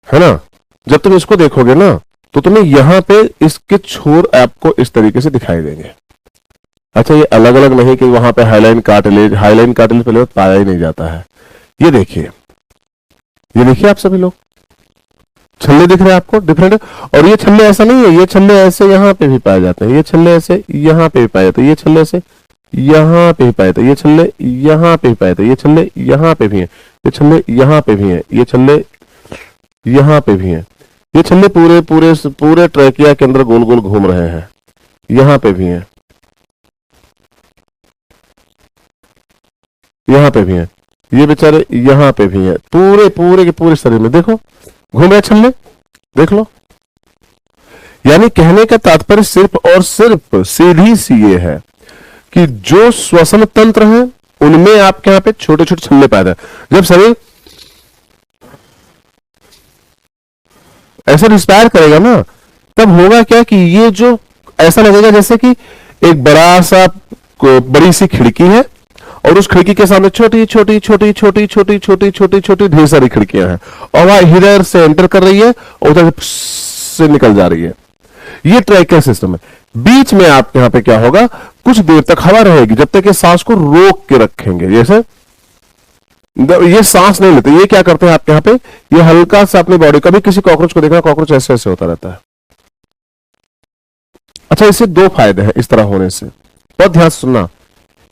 Speaker 1: है ना। जब तुम इसको देखोगे ना तो तुम्हें यहां पे इसके छोर आपको इस तरीके से दिखाई देंगे। अच्छा, ये अलग अलग नहीं कि वहां पे हाईलाइन कार्टिलेज पहले पाया ही नहीं जाता है। ये देखिए आप सभी लोग छल्ले दिख रहे हैं आपको डिफरेंट। और ये छल्ले ऐसा नहीं है, ये छल्ले ऐसे यहां पे भी पाए जाते हैं, ये छल्ले ऐसे यहां पे भी पाए जाते हैं, ये छल्ले ऐसे यहां पे भी पाए जाते हैं, ये छल्ले यहां पे भी पाए जाते हैं, ये छल्ले यहां पे भी हैं, ये छल्ले यहां पे भी हैं, ये छल्ले यहां पे भी हैं, ये छल्ले पूरे पूरे पूरे ट्रैकिया के अंदर गोल गोल घूम रहे हैं, यहां पे भी हैं, यहां पे भी हैं, ये बेचारे यहां पे भी हैं, पूरे पूरे के पूरे शरीर में देखो घूम रहे छल्ले, देख लो। यानी कहने का तात्पर्य सिर्फ और सिर्फ सीधी सी ये है कि जो श्वसन तंत्र है उनमें आपके यहां पे छोटे छोटे छल्ले पैदा है। जब शरीर ऐसा रिस्पायर करेगा ना, तब होगा क्या कि ये जो ऐसा लगेगा जैसे कि एक बड़ी सी खिड़की है और उस खिड़की के सामने छोटी छोटी छोटी छोटी छोटी छोटी छोटी छोटी ढेर सारी खिड़कियां हैं और वह इधर से एंटर कर रही है और उधर से निकल जा रही है। ये ट्रैकिया सिस्टम है। बीच में आपके यहां पे क्या होगा, कुछ देर तक हवा रहेगी जब तक ये सांस को रोक के रखेंगे। जैसे ये सांस नहीं लेते, ये क्या करते हैं आपके यहां पे, ये हल्का सा अपनी बॉडी, कभी किसी कॉकरोच को देखना, कॉकरोच ऐसे ऐसे होता रहता है। अच्छा, इससे दो फायदे हैं इस तरह होने से, बहुत ध्यान से सुनना।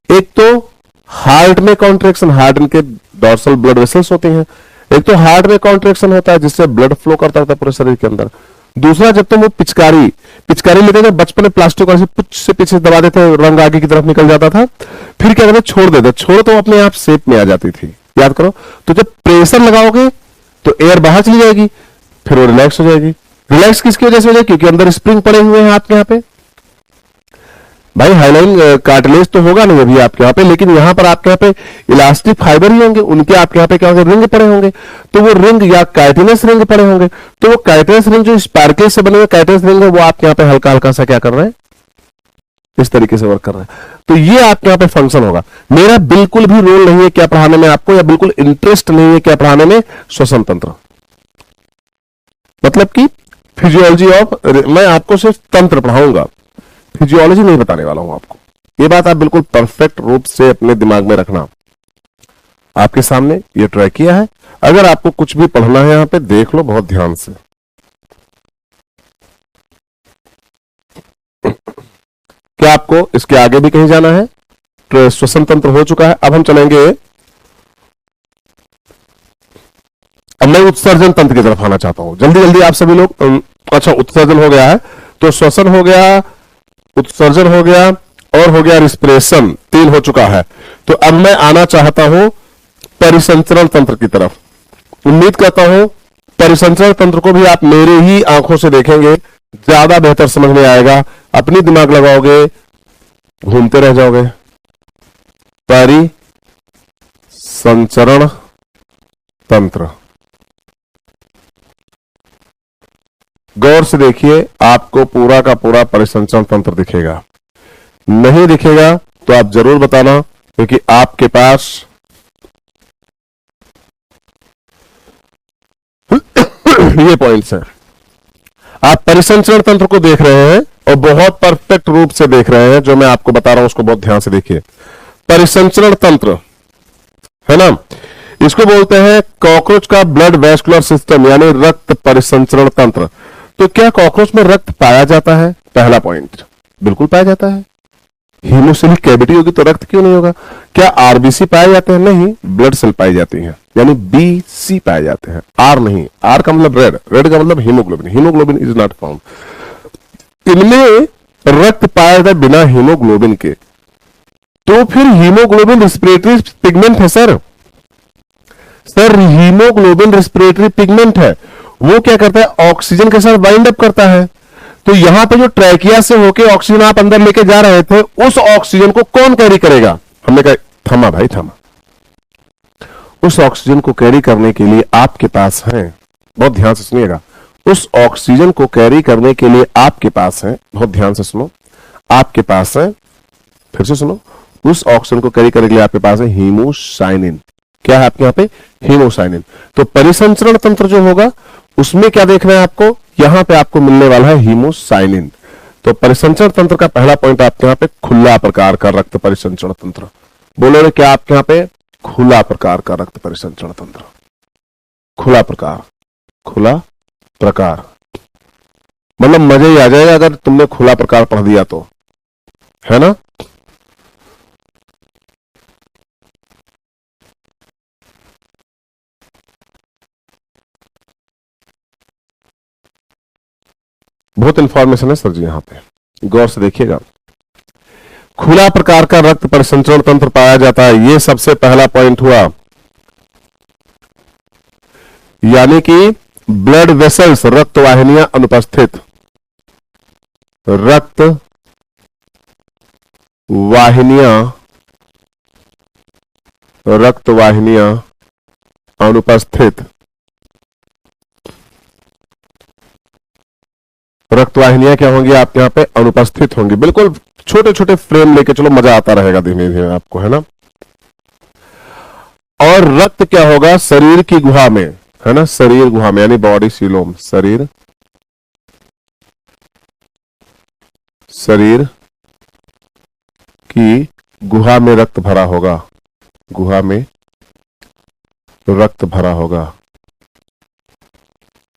Speaker 1: एक तो हार्ट में कॉन्ट्रैक्शन, हार्ट के डॉर्सल ब्लड वेसल्स होती हैं, एक तो हार्ट में कॉन्ट्रैक्शन होता है जिससे ब्लड फ्लो करता रहता है पूरे शरीर के अंदर। दूसरा, जब तुम वो पिचकारी लेते थे बचपन में, प्लास्टिक से पीछे दबा देते, रंग आगे की तरफ निकल जाता था, फिर क्या करते छोड़ देते, छोड़ तो अपने आप शेप में आ जाती थी, याद करो। तो जब प्रेशर लगाओगे तो एयर बाहर चली जाएगी, फिर वो रिलैक्स हो जाएगी। रिलैक्स किसकी वजह से हो जाएगी, क्योंकि अंदर स्प्रिंग पड़े हुए हैं आपके यहाँ पे। भाई हाईलाइन कार्टिलेज तो होगा नहीं अभी आपके यहाँ पे, लेकिन यहां पर आपके यहाँ पे इलास्टिक फाइबर ही होंगे, उनके आपके यहाँ पे क्या होंगे, रिंग पड़े होंगे। तो वो रिंग या काइटिनस रिंग पड़े होंगे, तो वो काइटिनस रिंग जो स्पार्कल से बने हुए काइटिनस रिंग है वो आपके यहाँ पे हल्का हल्का सा क्या कर रहे हैं, इस तरीके से वर्क कर रहे हैं। तो ये आपके यहाँ पे फंक्शन होगा। मेरा बिल्कुल भी रोल नहीं है क्या पढ़ाने में आपको, या बिल्कुल इंटरेस्ट नहीं है क्या पढ़ाने में श्वसन तंत्र, मतलब कि फिजियोलॉजी ऑफ, मैं आपको सिर्फ तंत्र पढ़ाऊंगा, फिजियोलॉजी नहीं बताने वाला हूं आपको। ये बात आप बिल्कुल परफेक्ट रूप से अपने दिमाग में रखना। आपके सामने ये ट्रैकिया है, अगर आपको कुछ भी पढ़ना है यहां पे देख लो बहुत ध्यान से। क्या आपको इसके आगे भी कहीं जाना है? श्वसन तंत्र हो चुका है, अब हम चलेंगे, अब मैं उत्सर्जन तंत्र की तरफ आना चाहता हूं। जल्दी जल्दी आप सभी लोग। अच्छा, उत्सर्जन हो गया है, तो श्वसन हो गया, उत्सर्जन हो गया और हो गया रिस्पिरेशन, 3 हो चुका है। तो अब मैं आना चाहता हूं परिसंचरण तंत्र की तरफ। उम्मीद करता हूं परिसंचरण तंत्र को भी आप मेरे ही आंखों से देखेंगे, ज्यादा बेहतर समझ में आएगा। अपनी दिमाग लगाओगे, घूमते रह जाओगे। परिसंचरण तंत्र, गौर से देखिए, आपको पूरा का पूरा परिसंचरण तंत्र दिखेगा। नहीं दिखेगा तो आप जरूर बताना, क्योंकि आपके पास ये पॉइंट्स हैं। आप परिसंचरण तंत्र को देख रहे हैं और बहुत परफेक्ट रूप से देख रहे हैं, जो मैं आपको बता रहा हूं उसको बहुत ध्यान से देखिए। परिसंचरण तंत्र है ना, इसको बोलते हैं कॉकरोच का ब्लड वैस्कुलर सिस्टम, यानी रक्त परिसंचरण तंत्र। तो क्या कॉकरोच में रक्त पाया जाता है? पहला पॉइंट, बिल्कुल पाया जाता है। हीमोसिलिक कैविटी होगी तो रक्त क्यों नहीं होगा? क्या आरबीसी पाए जाते हैं? नहीं, ब्लड सेल पाई जाती हैं, यानी बीसी पाए जाते हैं, आर नहीं। आर का मतलब रेड, रेड का मतलब haemoglobin, haemoglobin is not found. इनमें रक्त पाया जाता है बिना हीमोग्लोबिन के। तो फिर हीमोग्लोबिन रिस्पिरेटरी पिगमेंट है sir. Sir haemoglobin respiratory pigment है, वो क्या करता है, ऑक्सीजन के साथ बाइंड अप करता है। तो यहां पे जो ट्रैकिया से होके ऑक्सीजन आप अंदर लेके जा रहे थे, उस ऑक्सीजन को कौन कैरी करेगा? हमने कहा थमा भाई थमा। उस ऑक्सीजन को कैरी करने के लिए आपके पास है, बहुत ध्यान से सुनिएगा, उस ऑक्सीजन को कैरी करने के लिए आपके पास है, बहुत ध्यान से सुनो, आपके पास है, फिर से सुनो, उस ऑक्सीजन को कैरी करने के लिए आपके पास है हीमोसाइनिन। क्या है आपके यहां पे? हीमोसाइनिन। तो परिसंचरण तंत्र जो होगा उसमें क्या देखना है आपको, यहां पे आपको मिलने वाला है हीमोसाइनिन। तो परिसंचरण तंत्र का पहला पॉइंट आपके यहाँ पे खुला प्रकार का रक्त परिसंचरण तंत्र। बोलोगे क्या आपके यहाँ पे, खुला प्रकार का रक्त परिसंचरण तंत्र। खुला प्रकार, खुला प्रकार मतलब मजा ही आ जाएगा अगर तुमने खुला प्रकार पढ़ दिया तो, है ना। बहुत इंफॉर्मेशन है सर जी यहां पे, गौर से देखिएगा। खुला प्रकार का रक्त परिसंचरण तंत्र पाया जाता है, यह सबसे पहला पॉइंट हुआ। यानी कि ब्लड वेसल्स, रक्त वाहिनियां अनुपस्थित, रक्त वाहिनियां, रक्त वाहिनियां अनुपस्थित, रक्त वाहिनियां क्या होंगी आपके यहां पे, अनुपस्थित होंगी। बिल्कुल छोटे छोटे फ्रेम लेके चलो, मजा आता रहेगा धीमे धीमे आपको, है ना। और रक्त क्या होगा, शरीर की गुहा में, है ना, शरीर गुहा में यानी बॉडी सीलोम, शरीर की गुहा में रक्त भरा होगा, गुहा में रक्त भरा होगा,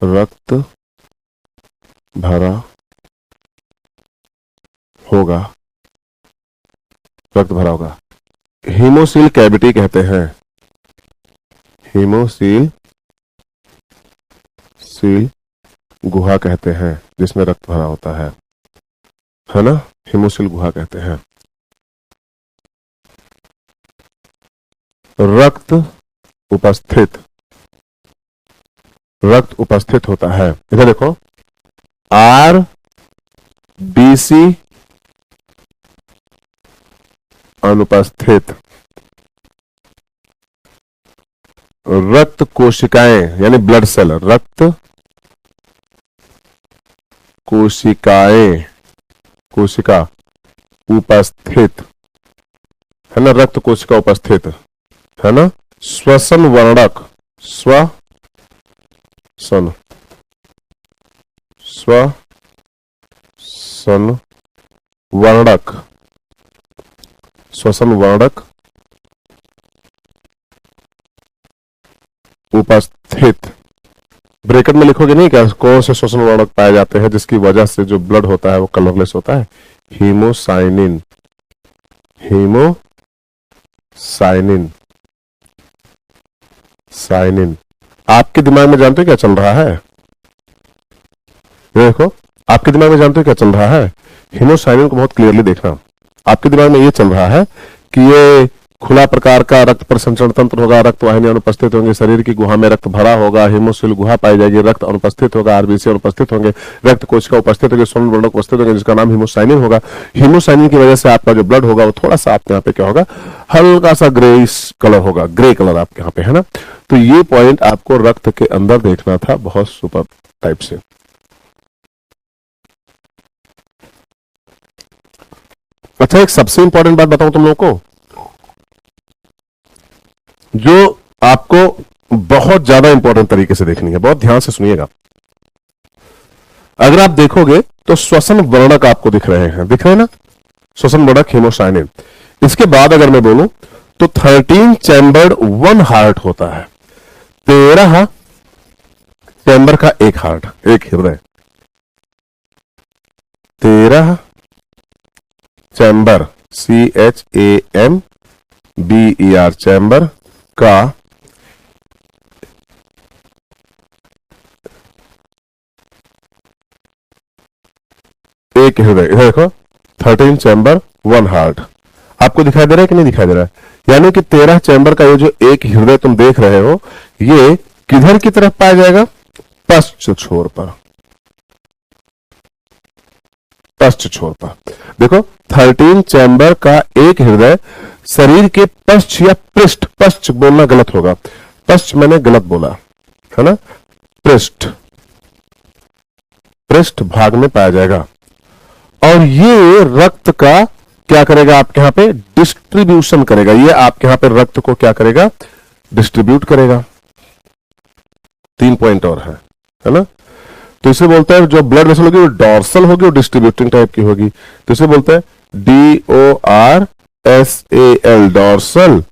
Speaker 1: रक्त भरा होगा, रक्त भरा होगा। हीमोसील कैविटी कहते हैं, हीमोसील गुहा कहते हैं जिसमें रक्त भरा होता है ना, हीमोसील गुहा कहते हैं। रक्त उपस्थित होता है। इधर देखो, RBC अनुपस्थित, रक्त कोशिकाएं यानी ब्लड सेल, रक्त कोशिकाएं, कोशिका उपस्थित, है ना, रक्त कोशिका उपस्थित, है ना। श्वसन वर्णक, श्वसन वर्णक, श्वसन वर्णक उपस्थित। ब्रैकेट में लिखोगे नहीं क्या, कौन से श्वसन वर्णक पाए जाते हैं जिसकी वजह से जो ब्लड होता है वो कलरलेस होता है, हीमोसाइनिन, साइनिन। आपके दिमाग में जानते हो क्या चल रहा है, देखो आपके दिमाग में जानते हो क्या चल रहा है, हीमोसाइनिन को बहुत क्लियरली देखना। आपके दिमाग में ये चल रहा है कि ये खुला प्रकार का रक्त परिसंचरण तंत्र होगा, रक्त वाहिनियां अनुपस्थित होंगे, शरीर की गुहा में रक्त भरा होगा, हीमोसील गुहा पाई जाएगी, रक्त अनुपस्थित होगा, आरबीसी अनुपस्थित होंगे, रक्त कोशिका उपस्थित होंगे, स्वर्ण वर्णक उपस्थित होंगे जिसका नाम हीमोसाइनिन होगा। हीमोसाइनिन की वजह से आपका जो ब्लड होगा वो थोड़ा सा आपके यहाँ पे क्या होगा, हल्का सा ग्रेइश कलर होगा, ग्रे कलर आपके यहाँ पे, है ना। तो ये पॉइंट आपको रक्त के अंदर देखना था बहुत सुपर टाइप से। अच्छा, एक सबसे इंपॉर्टेंट बात बताऊं तुम लोगों को, जो आपको बहुत ज्यादा इंपॉर्टेंट तरीके से देखनी है, बहुत ध्यान से सुनिएगा। अगर आप देखोगे तो श्वसन वर्णक आपको दिख रहे हैं, ना, श्वसन वर्णक हीमोसाइनिन। इसके बाद अगर मैं बोलूं तो 13 चैम्बर्ड वन हार्ट होता है, 13 चैम्बर का एक हार्ट, एक हृदय, 13 चैम्बर, CHAMBER चैम्बर का एक हृदय। इधर देखो, 13 चैम्बर वन हार्ट आपको दिखाई दे रहा है कि नहीं दिखाई दे रहा है, यानी कि 13 चैम्बर का ये जो एक हृदय तुम देख रहे हो, ये किधर की तरफ पाया जाएगा, पश्च छोर पर, पश्च छोर पर। देखो 13 चैम्बर का एक हृदय शरीर के पश्च या पृष्ठ, पश्च बोलना गलत होगा, पश्च मैंने गलत बोला, है ना, पृष्ठ भाग में पाया जाएगा। और ये रक्त का क्या करेगा, आपके यहां पे डिस्ट्रीब्यूशन करेगा, ये आपके यहां पे रक्त को क्या करेगा, डिस्ट्रीब्यूट करेगा। 3 पॉइंट और है, है ना। तो इसे बोलते हैं जो ब्लड वेसल होगी वो डॉर्सल होगी और डिस्ट्रीब्यूटिंग टाइप की होगी, तो इसे बोलते हैं DORSAL, dorsal,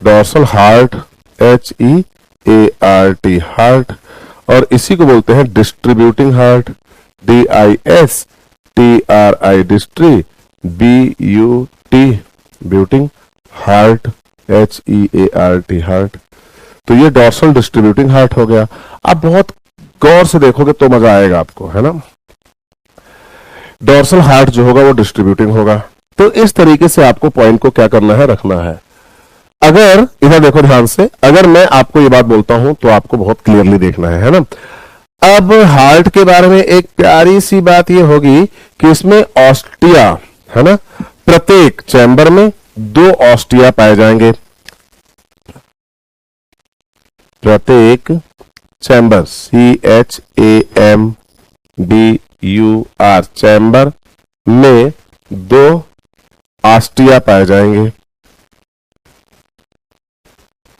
Speaker 1: dorsal heart, HEART, heart. और इसी को बोलते हैं distributing heart, DISTRI, डिस्ट्री, BUT, ब्यूटिंग, heart, HEART, heart. तो ये डॉर्सल डिस्ट्रीब्यूटिंग हार्ट हो गया। आप बहुत गौर से देखोगे तो मजा आएगा आपको, है ना। डॉर्सल हार्ट जो होगा वो डिस्ट्रीब्यूटिंग होगा। तो इस तरीके से आपको पॉइंट को क्या करना है, रखना है। अगर इधर देखो ध्यान से, अगर मैं आपको ये बात बोलता हूं तो आपको बहुत क्लियरली देखना है ना। अब हार्ट के बारे में एक प्यारी सी बात ये होगी कि इसमें ऑस्टिया, है ना, प्रत्येक चैम्बर में 2 ऑस्टिया पाए जाएंगे। प्रत्येक चैम्बर, CHAMBUR, चैम्बर में 2 ऑस्टिया पाए जाएंगे।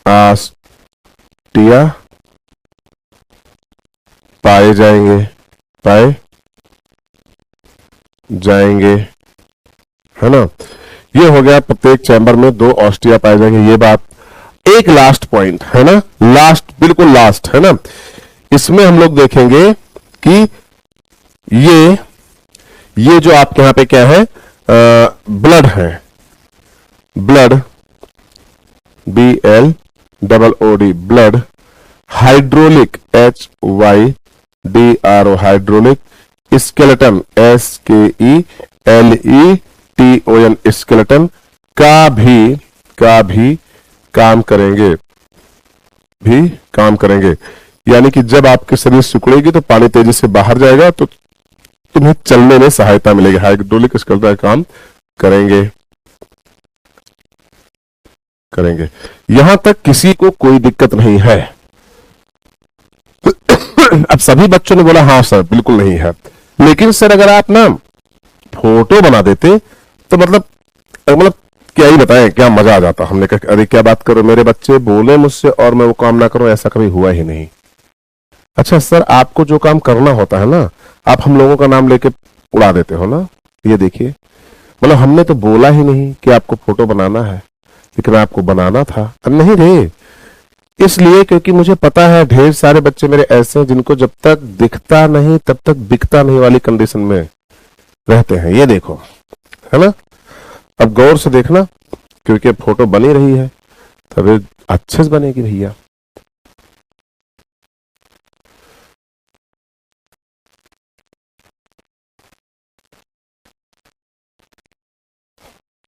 Speaker 1: ऑस्टिया पाए जाएंगे, पाए जाएंगे, है ना। ये हो गया प्रत्येक चैम्बर में 2 ऑस्टिया पाए जाएंगे, ये बात। एक लास्ट पॉइंट है ना, लास्ट, बिल्कुल लास्ट, है ना। इसमें हम लोग देखेंगे कि ये जो आपके यहां पे क्या है, ब्लड है, blood, BLOOD, blood, hydraulic, HYDRO, hydraulic, skeleton, SKELETON, skeleton का भी काम करेंगे, यानी कि जब आपकी शरीर सिकुड़ेगी तो पानी तेजी से बाहर जाएगा तो तुम्हें चलने में सहायता मिलेगी। हाइड्रोलिक स्केलेटन काम करेंगे। यहां तक किसी को कोई दिक्कत नहीं है। अब सभी बच्चों ने बोला हाँ सर बिल्कुल नहीं है, लेकिन सर अगर आप ना फोटो बना देते तो मतलब क्या ही बताएं, क्या मजा आ जाता। हमने कहा अरे क्या बात करो, मेरे बच्चे बोले मुझसे और मैं वो काम ना करूं, ऐसा कभी हुआ ही नहीं। अच्छा सर आपको जो काम करना होता है ना, आप हम लोगों का नाम लेके उड़ा देते हो ना। ये देखिए, मतलब हमने तो बोला ही नहीं कि आपको फोटो बनाना है, लेकिन आपको बनाना था। नहीं रे, इसलिए क्योंकि मुझे पता है ढेर सारे बच्चे मेरे ऐसे हैं जिनको जब तक दिखता नहीं तब तक बिकता नहीं वाली कंडीशन में रहते हैं। ये देखो, है ना। अब गौर से देखना, क्योंकि फोटो बनी रही है तब अच्छे से बनेगी भैया।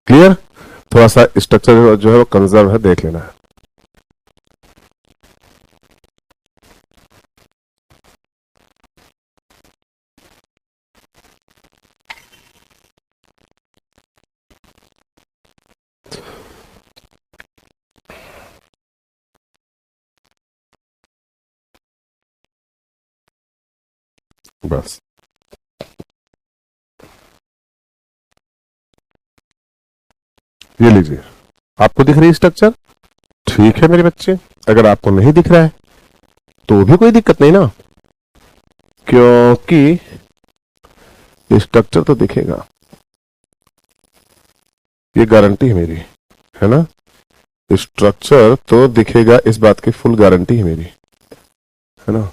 Speaker 1: क्लियर। थोड़ा सा स्ट्रक्चर जो है वो कंजर्व है, देख लेना है। बस ये लीजिए, आपको दिख रही है स्ट्रक्चर। ठीक है मेरे बच्चे, अगर आपको नहीं दिख रहा है तो भी कोई दिक्कत नहीं ना, क्योंकि स्ट्रक्चर तो दिखेगा, ये गारंटी है मेरी, है ना। स्ट्रक्चर तो दिखेगा, इस बात की फुल गारंटी है मेरी, है ना।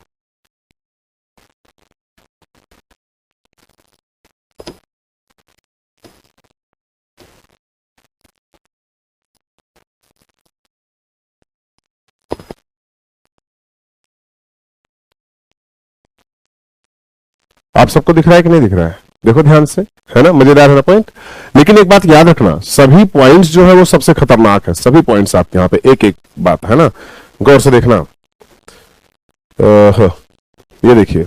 Speaker 1: आप सबको दिख रहा है कि नहीं दिख रहा है, देखो ध्यान से, है ना। मजेदार है ना पॉइंट। लेकिन एक बात याद रखना, सभी पॉइंट्स जो है वो सबसे खतरनाक है, सभी पॉइंट्स आपके यहाँ पे एक एक बात है ना, गौर से देखना। ये देखिए,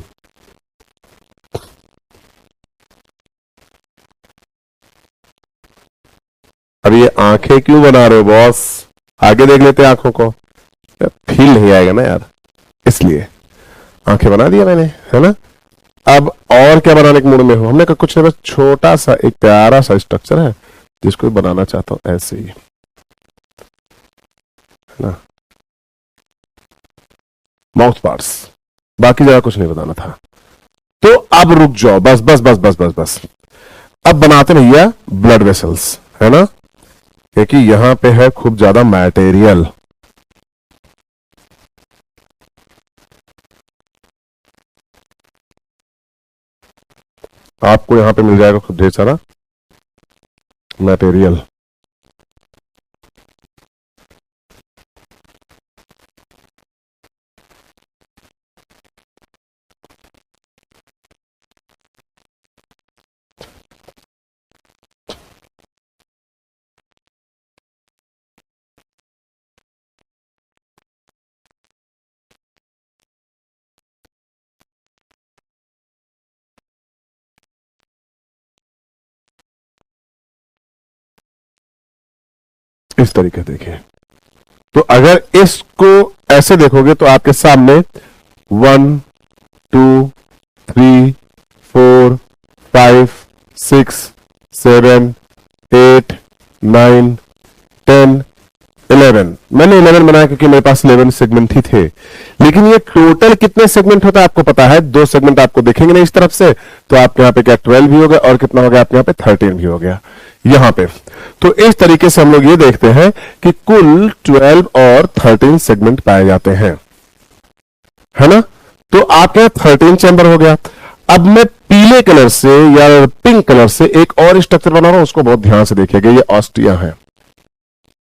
Speaker 1: अब ये आंखें क्यों बना रहे हो बॉस, आगे देख लेते आंखों को, फील नहीं आएगा ना यार, इसलिए आंखें बना दिया मैंने, है ना। अब और क्या बनाने के मूड में हो, हमने कहा कुछ नहीं, बस छोटा सा एक प्यारा सा स्ट्रक्चर है जिसको बनाना चाहता हूं ऐसे ही, है ना। माउथ पार्ट्स, बाकी ज्यादा कुछ नहीं बताना था। तो अब रुक जाओ, बस बस बस बस बस बस। अब बनाते भैया ब्लड वेसल्स, है ना, क्योंकि यहां पे है खूब ज्यादा मटेरियल। आपको यहां पे मिल जाएगा खूब ढेर सारा मटेरियल। इस तरीके देखिए, तो अगर इसको ऐसे देखोगे तो आपके सामने 1 2 3 4 5 6 7 8 9 10 11, मैंने 11 बनाया क्योंकि मेरे पास 11 सेगमेंट ही थे। लेकिन ये टोटल कितने सेगमेंट होता है आपको पता है? 2 सेगमेंट आपको दिखेंगे ना इस तरफ से, तो आपके यहाँ पे क्या 12 भी हो गया, और कितना हो गया आपके यहाँ पे 13 भी हो गया यहां पे। तो इस तरीके से हम लोग ये देखते हैं कि कुल 12 और 13 सेगमेंट पाए जाते हैं, है ना। तो आपके यहाँ 13 चैम्बर हो गया। अब मैं पीले कलर से या पिंक कलर से एक और स्ट्रक्चर बना रहा हूं, उसको बहुत ध्यान से देखिएगा। ये ऑस्टिया है,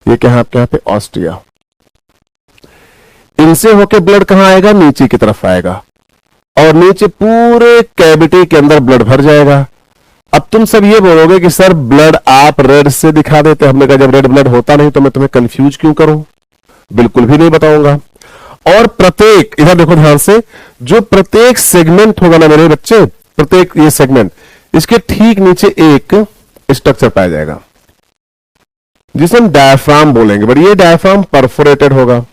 Speaker 1: ये क्या है आपके यहाँ पे? ऑस्टिया। इनसे होके ब्लड कहां आएगा? नीचे की तरफ आएगा, और नीचे पूरे कैविटी के अंदर ब्लड भर जाएगा। अब तुम सब ये बोलोगे कि सर ब्लड आप रेड से दिखा देते। हमने कहा जब रेड ब्लड होता नहीं तो मैं तुम्हें कंफ्यूज क्यों करूं? बिल्कुल भी नहीं बताऊंगा। और प्रत्येक, इधर देखो ध्यान से, जो प्रत्येक सेगमेंट होगा ना मेरे बच्चे, प्रत्येक ये सेगमेंट, इसके ठीक नीचे एक स्ट्रक्चर पाया जाएगा जिसे हम डायफ्राम बोलेंगे। बट ये डायफ्राम परफोरेटेड होगा।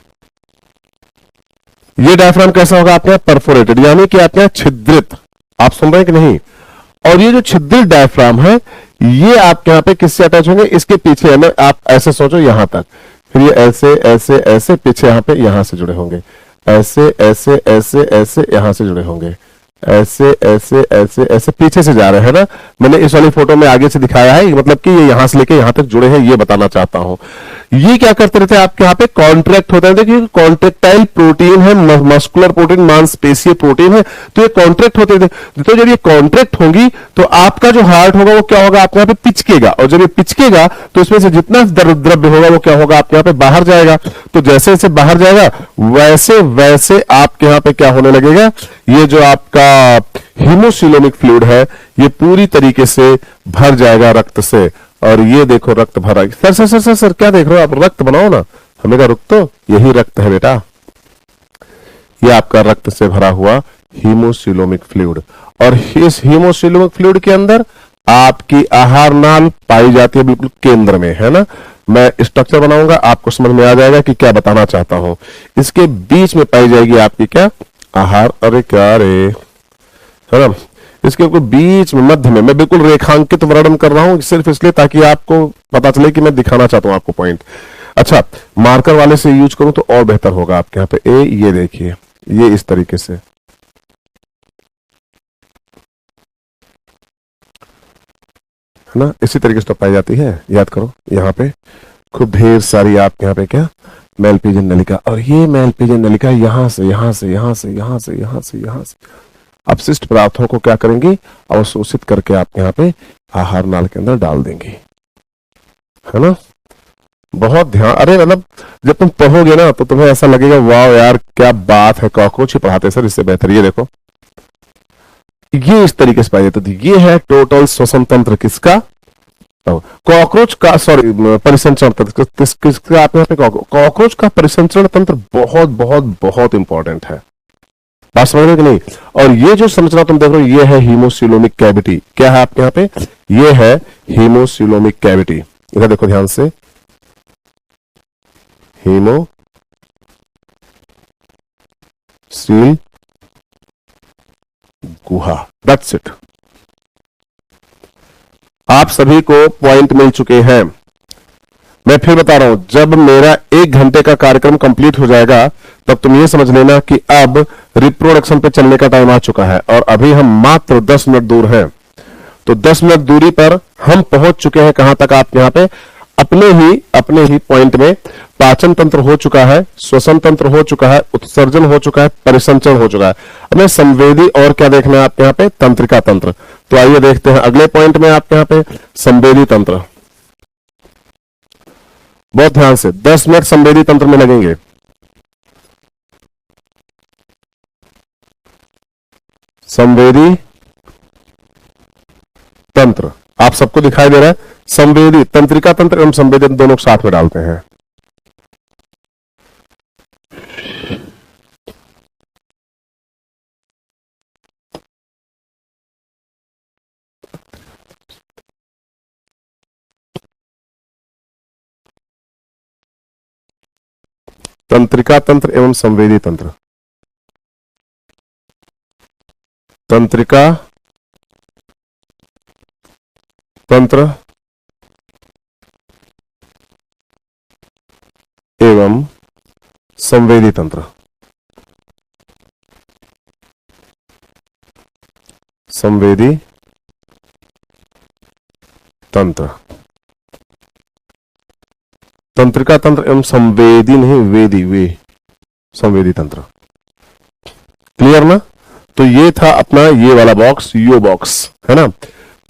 Speaker 1: ये डायफ्राम कैसा होगा आपके यहां? परफोरेटेड, यानी कि आपके यहां छिद्रित। आप सुन रहे हैं कि नहीं? और ये जो छिद्रित डायफ्राम है, ये आपके यहां पे किससे अटैच होंगे? इसके पीछे है ना, आप ऐसे सोचो यहां तक, फिर ये ऐसे ऐसे ऐसे पीछे यहां पे यहां से जुड़े होंगे, ऐसे ऐसे ऐसे ऐसे यहां से जुड़े होंगे, ऐसे ऐसे ऐसे ऐसे पीछे से जा रहे हैं ना। मैंने इस वाली फोटो में आगे से दिखाया है, मतलब कि ये यहां से लेके यहां तक जुड़े हैं, ये बताना चाहता हूं। ये क्या करते रहते हैं आपके यहाँ पे? कॉन्ट्रैक्ट होता है। देखिए कॉन्ट्रेक्टाइल प्रोटीन है, मस्कुलर प्रोटीन, मांसपेशीय प्रोटीन है, तो ये कॉन्ट्रैक्ट होते थे। तो जब ये कॉन्ट्रैक्ट होंगी तो आपका जो हार्ट होगा वो क्या होगा आपके यहाँ पे? पिचकेगा, और जब ये पिचकेगा तो इसमें से जितना द्रव्य होगा वो क्या होगा आपके यहाँ पे? बाहर जाएगा। तो जैसे जैसे बाहर जाएगा वैसे वैसे आपके यहाँ पे क्या होने लगेगा? ये जो आपका हीमोसिलोमिक फ्लूइड है ये पूरी तरीके से भर जाएगा रक्त से। और ये देखो रक्त भरा। Sir sir sir sir sir क्या देख रहे हो आप? रक्त बनाओ ना। हमने कहा रुक, तो यही रक्त है बेटा, ये आपका रक्त से भरा हुआ हीमोसिलोमिक फ्लूइड। और इस हीमोसिलोमिक फ्लूइड के अंदर आपकी आहार नाल पाई जाती है, बिल्कुल केंद्र में, है ना। मैं स्ट्रक्चर बनाऊंगा, आपको समझ में आ जाएगा कि क्या बताना चाहता हूं। इसके बीच में पाई जाएगी आपकी क्या? आहार। अरे क्या रे, है ना। इसके बीच में मध्य में मैं बिल्कुल रेखांकित वर्णन कर रहा हूं, सिर्फ इसलिए ताकि आपको पता चले कि मैं दिखाना चाहता हूं आपको पॉइंट। अच्छा, मार्कर वाले से यूज करूं तो और बेहतर होगा आपके यहाँ पे। ये देखिए, ये इस तरीके से, है ना, इसी तरीके से तो पाई जाती है। याद करो, यहाँ पे खूब ढेर सारी आपके यहाँ पे क्या? मैलपीजियन नलिका। और ये मैलपीजियन नलिका यहां से यहां से यहां से यहां से यहां से यहां से अपशिष्ट पदार्थों को क्या करेंगी? अवशोषित करके आप यहाँ पे आहार नाल के अंदर डाल देंगी, है ना। बहुत ध्यान, अरे मतलब जब तुम पढ़ोगे ना तो तुम्हें ऐसा लगेगा वाह यार क्या बात है, कॉकरोच ही पढ़ाते सर, इससे बेहतर। ये देखो, ये इस तरीके से पाई जाती थी। ये है टोटल श्वसन तंत्र किसका? कॉकरोच का, सॉरी परिसंचरण तंत्र किसका आप यहाँ पे? कॉकरोच का परिसंचरण तंत्र बहुत बहुत बहुत इंपॉर्टेंट है। बात समझ रहे हो कि नहीं? और ये जो संरचना तुम देख रहे हो ये है हीमोसिलोमिक कैविटी। क्या है आपके यहाँ पे? ये है हीमोसिलोमिक कैविटी। इधर देखो ध्यान से, हीमोसिल गुहा। That's it. आप सभी को पॉइंट मिल चुके हैं। मैं फिर बता रहा हूं, जब मेरा 1 घंटे का कार्यक्रम कंप्लीट हो जाएगा तब तुम ये समझ लेना कि अब रिप्रोडक्शन पे चलने का टाइम आ चुका है, और अभी हम मात्र 10 मिनट दूर हैं। तो 10 मिनट दूरी पर हम पहुंच चुके हैं। कहां तक? आप यहां पे अपने ही पॉइंट में पाचन तंत्र हो चुका है, श्वसन तंत्र हो चुका है, उत्सर्जन हो चुका है, परिसंचरण हो चुका है। हमें संवेदी और क्या देखना है आपके यहां पे? तंत्रिका तंत्र। तो आइए देखते हैं अगले पॉइंट में आपके यहां पे संवेदी तंत्र। बहुत ध्यान से 10 मिनट संवेदी तंत्र में लगेंगे। संवेदी तंत्र आप सबको दिखाई दे रहा है? संवेदी, तंत्रिका तंत्र एवं संवेदी दोनों साथ में डालते हैं। तंत्रिका तंत्र एवं संवेदी तंत्र। तंत्रिका तंत्र एवं संवेदी तंत्र। संवेदी तंत्र, तंत्रिका तंत्र एवं संवेदी नहीं, वेदी, वे संवेदी तंत्र। क्लियर ना? तो ये था अपना ये वाला बॉक्स, यू बॉक्स है ना।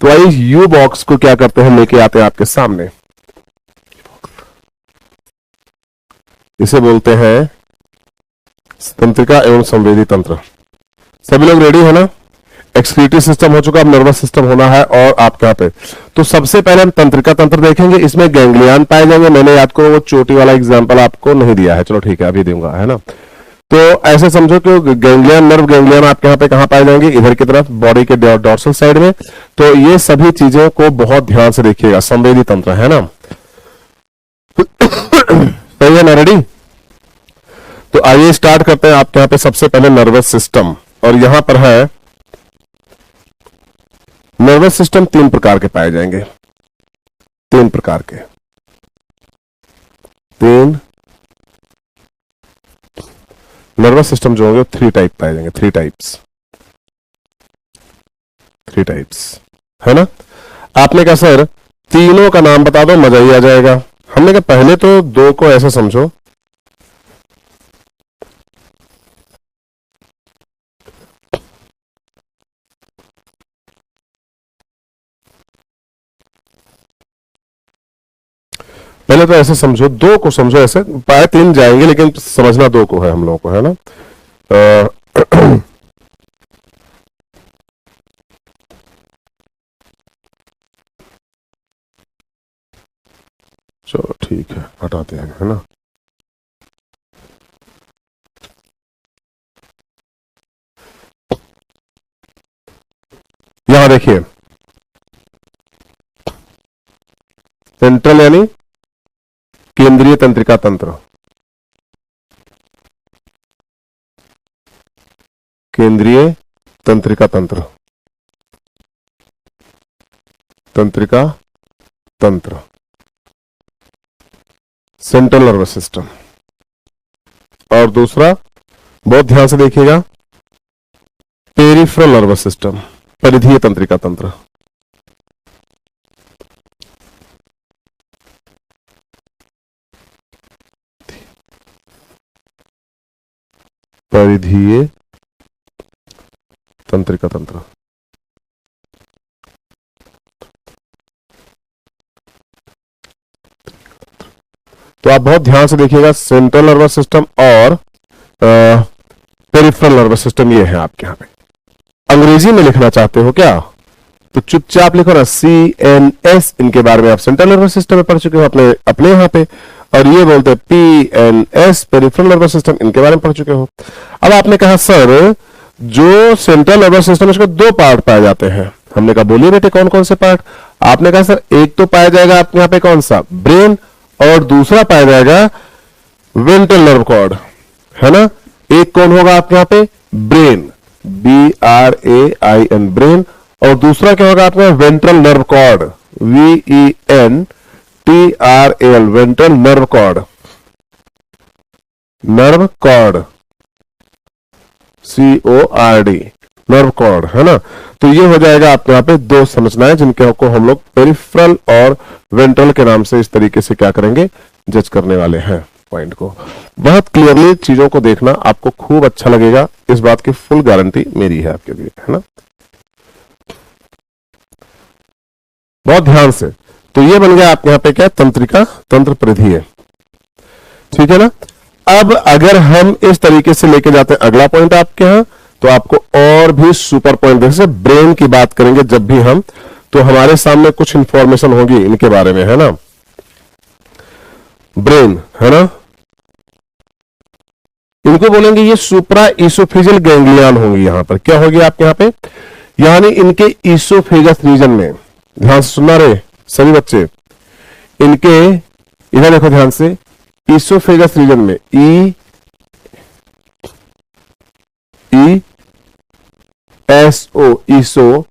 Speaker 1: तो आइए यू बॉक्स को क्या करते हैं, लेके आते हैं आपके सामने। इसे बोलते हैं तंत्रिका एवं संवेदी तंत्र। सभी लोग रेडी है ना? एक्सक्रीटरी सिस्टम हो चुका, अब नर्वस सिस्टम होना है और आपके यहाँ पे। तो सबसे पहले हम तंत्रिका तंत्र देखेंगे। इसमें गैंग्लियन पाए जाएंगे। मैंने आपको वो चोटी वाला एग्जांपल आपको नहीं दिया है, चलो ठीक है अभी दूंगा, है ना। तो ऐसे समझो कि गैंग्लियन, नर्व गैंग्लियन आपके यहाँ पे कहां पाए जाएंगे? इधर की तरफ, बॉडी के डॉर्सल साइड में। तो ये सभी चीजों को बहुत ध्यान से देखिएगा। संवेदी तंत्र है ना, सही है ना? रेडी? तो आइए स्टार्ट करते हैं आपके यहाँ पे सबसे पहले नर्वस सिस्टम। और यहां पर है नर्वस सिस्टम 3 प्रकार के पाए जाएंगे। 3 प्रकार के, 3 नर्वस सिस्टम जो होंगे 3 टाइप पाए जाएंगे। 3 टाइप्स है ना। आपने कहा सर तीनों का नाम बता दो, मजा ही आ जाएगा। हमने कहा पहले तो 2 को ऐसे समझो, पहले तो ऐसे समझो, 2 को समझो ऐसे, पाए 3 जाएंगे लेकिन समझना 2 को है हम लोगों को, है ना। चलो ठीक है, हटाते हैं, है ना। यहां देखिए सेंट्रल यानी केंद्रीय तंत्रिका तंत्र, केंद्रीय तंत्रिका तंत्र, तंत्रिका तंत्र, सेंट्रल नर्वस सिस्टम। और दूसरा बहुत ध्यान से देखिएगा, पेरिफेरल नर्वस सिस्टम, परिधीय तंत्रिका तंत्र। परिधीय तंत्रिका तंत्र। तो आप बहुत ध्यान से देखिएगा, सेंट्रल नर्वस सिस्टम और पेरिफेरल नर्वस सिस्टम ये है आपके यहां पे। अंग्रेजी में लिखना चाहते हो क्या? तो चुपचाप लिखो ना, CNS। इनके बारे में आप सेंट्रल नर्वस सिस्टम में पढ़ चुके हो अपने यहां पे। और ये बोलते हैं PNS, पेरिफेरल नर्वस सिस्टम, इनके बारे में पढ़ चुके हो। अब आपने कहा सर जो सेंट्रल नर्वस सिस्टम उसके 2 पार्ट पाए जाते हैं। हमने कहा बोलिए बेटे कौन कौन से पार्ट? आपने कहा सर एक तो पाया जाएगा आपके यहाँ पे कौन सा? ब्रेन, और दूसरा पाया जाएगा वेंट्रल नर्व कॉर्ड, है ना। एक कौन होगा आपके यहाँ पे? Brain, BRAIN, brain. और दूसरा क्या होगा आपका? Ventral nerve cord, VENTRAL TRAL, ventral nerve cord, nerve cord, CORD, nerve cord, है ना। तो ये हो जाएगा आपके यहाँ पे दो संरचनाएं जिनके को हम लोग पेरिफेरल और वेंट्रल के नाम से इस तरीके से क्या करेंगे, जज करने वाले हैं पॉइंट को। बहुत क्लियरली चीजों को देखना, आपको खूब अच्छा लगेगा, इस बात की फुल गारंटी मेरी है आपके लिए, है ना। बहुत ध्यान से। तो ये बन गया आपके यहाँ पे क्या, तंत्रिका, तंत्र परिधीय, ठीक है ना। अब अगर हम इस तरीके से लेके जाते हैं अगला पॉइंट आपके यहां, तो आपको और भी सुपर पॉइंट, जैसे ब्रेन की बात करेंगे जब भी हम, तो हमारे सामने कुछ इंफॉर्मेशन होगी इनके बारे में, है ना। ब्रेन, है ना, इनको बोलेंगे ये सुप्रा ईसोफेजियल गैंग्लियन होंगी। यहां पर क्या होगी आपके यहां पे, यानी इनके ईसोफेगस रीजन में, ध्यान से सुनना रहे सभी बच्चे, इनके इधर देखो ध्यान से, ईसोफेगस रीजन में, ESO, eso,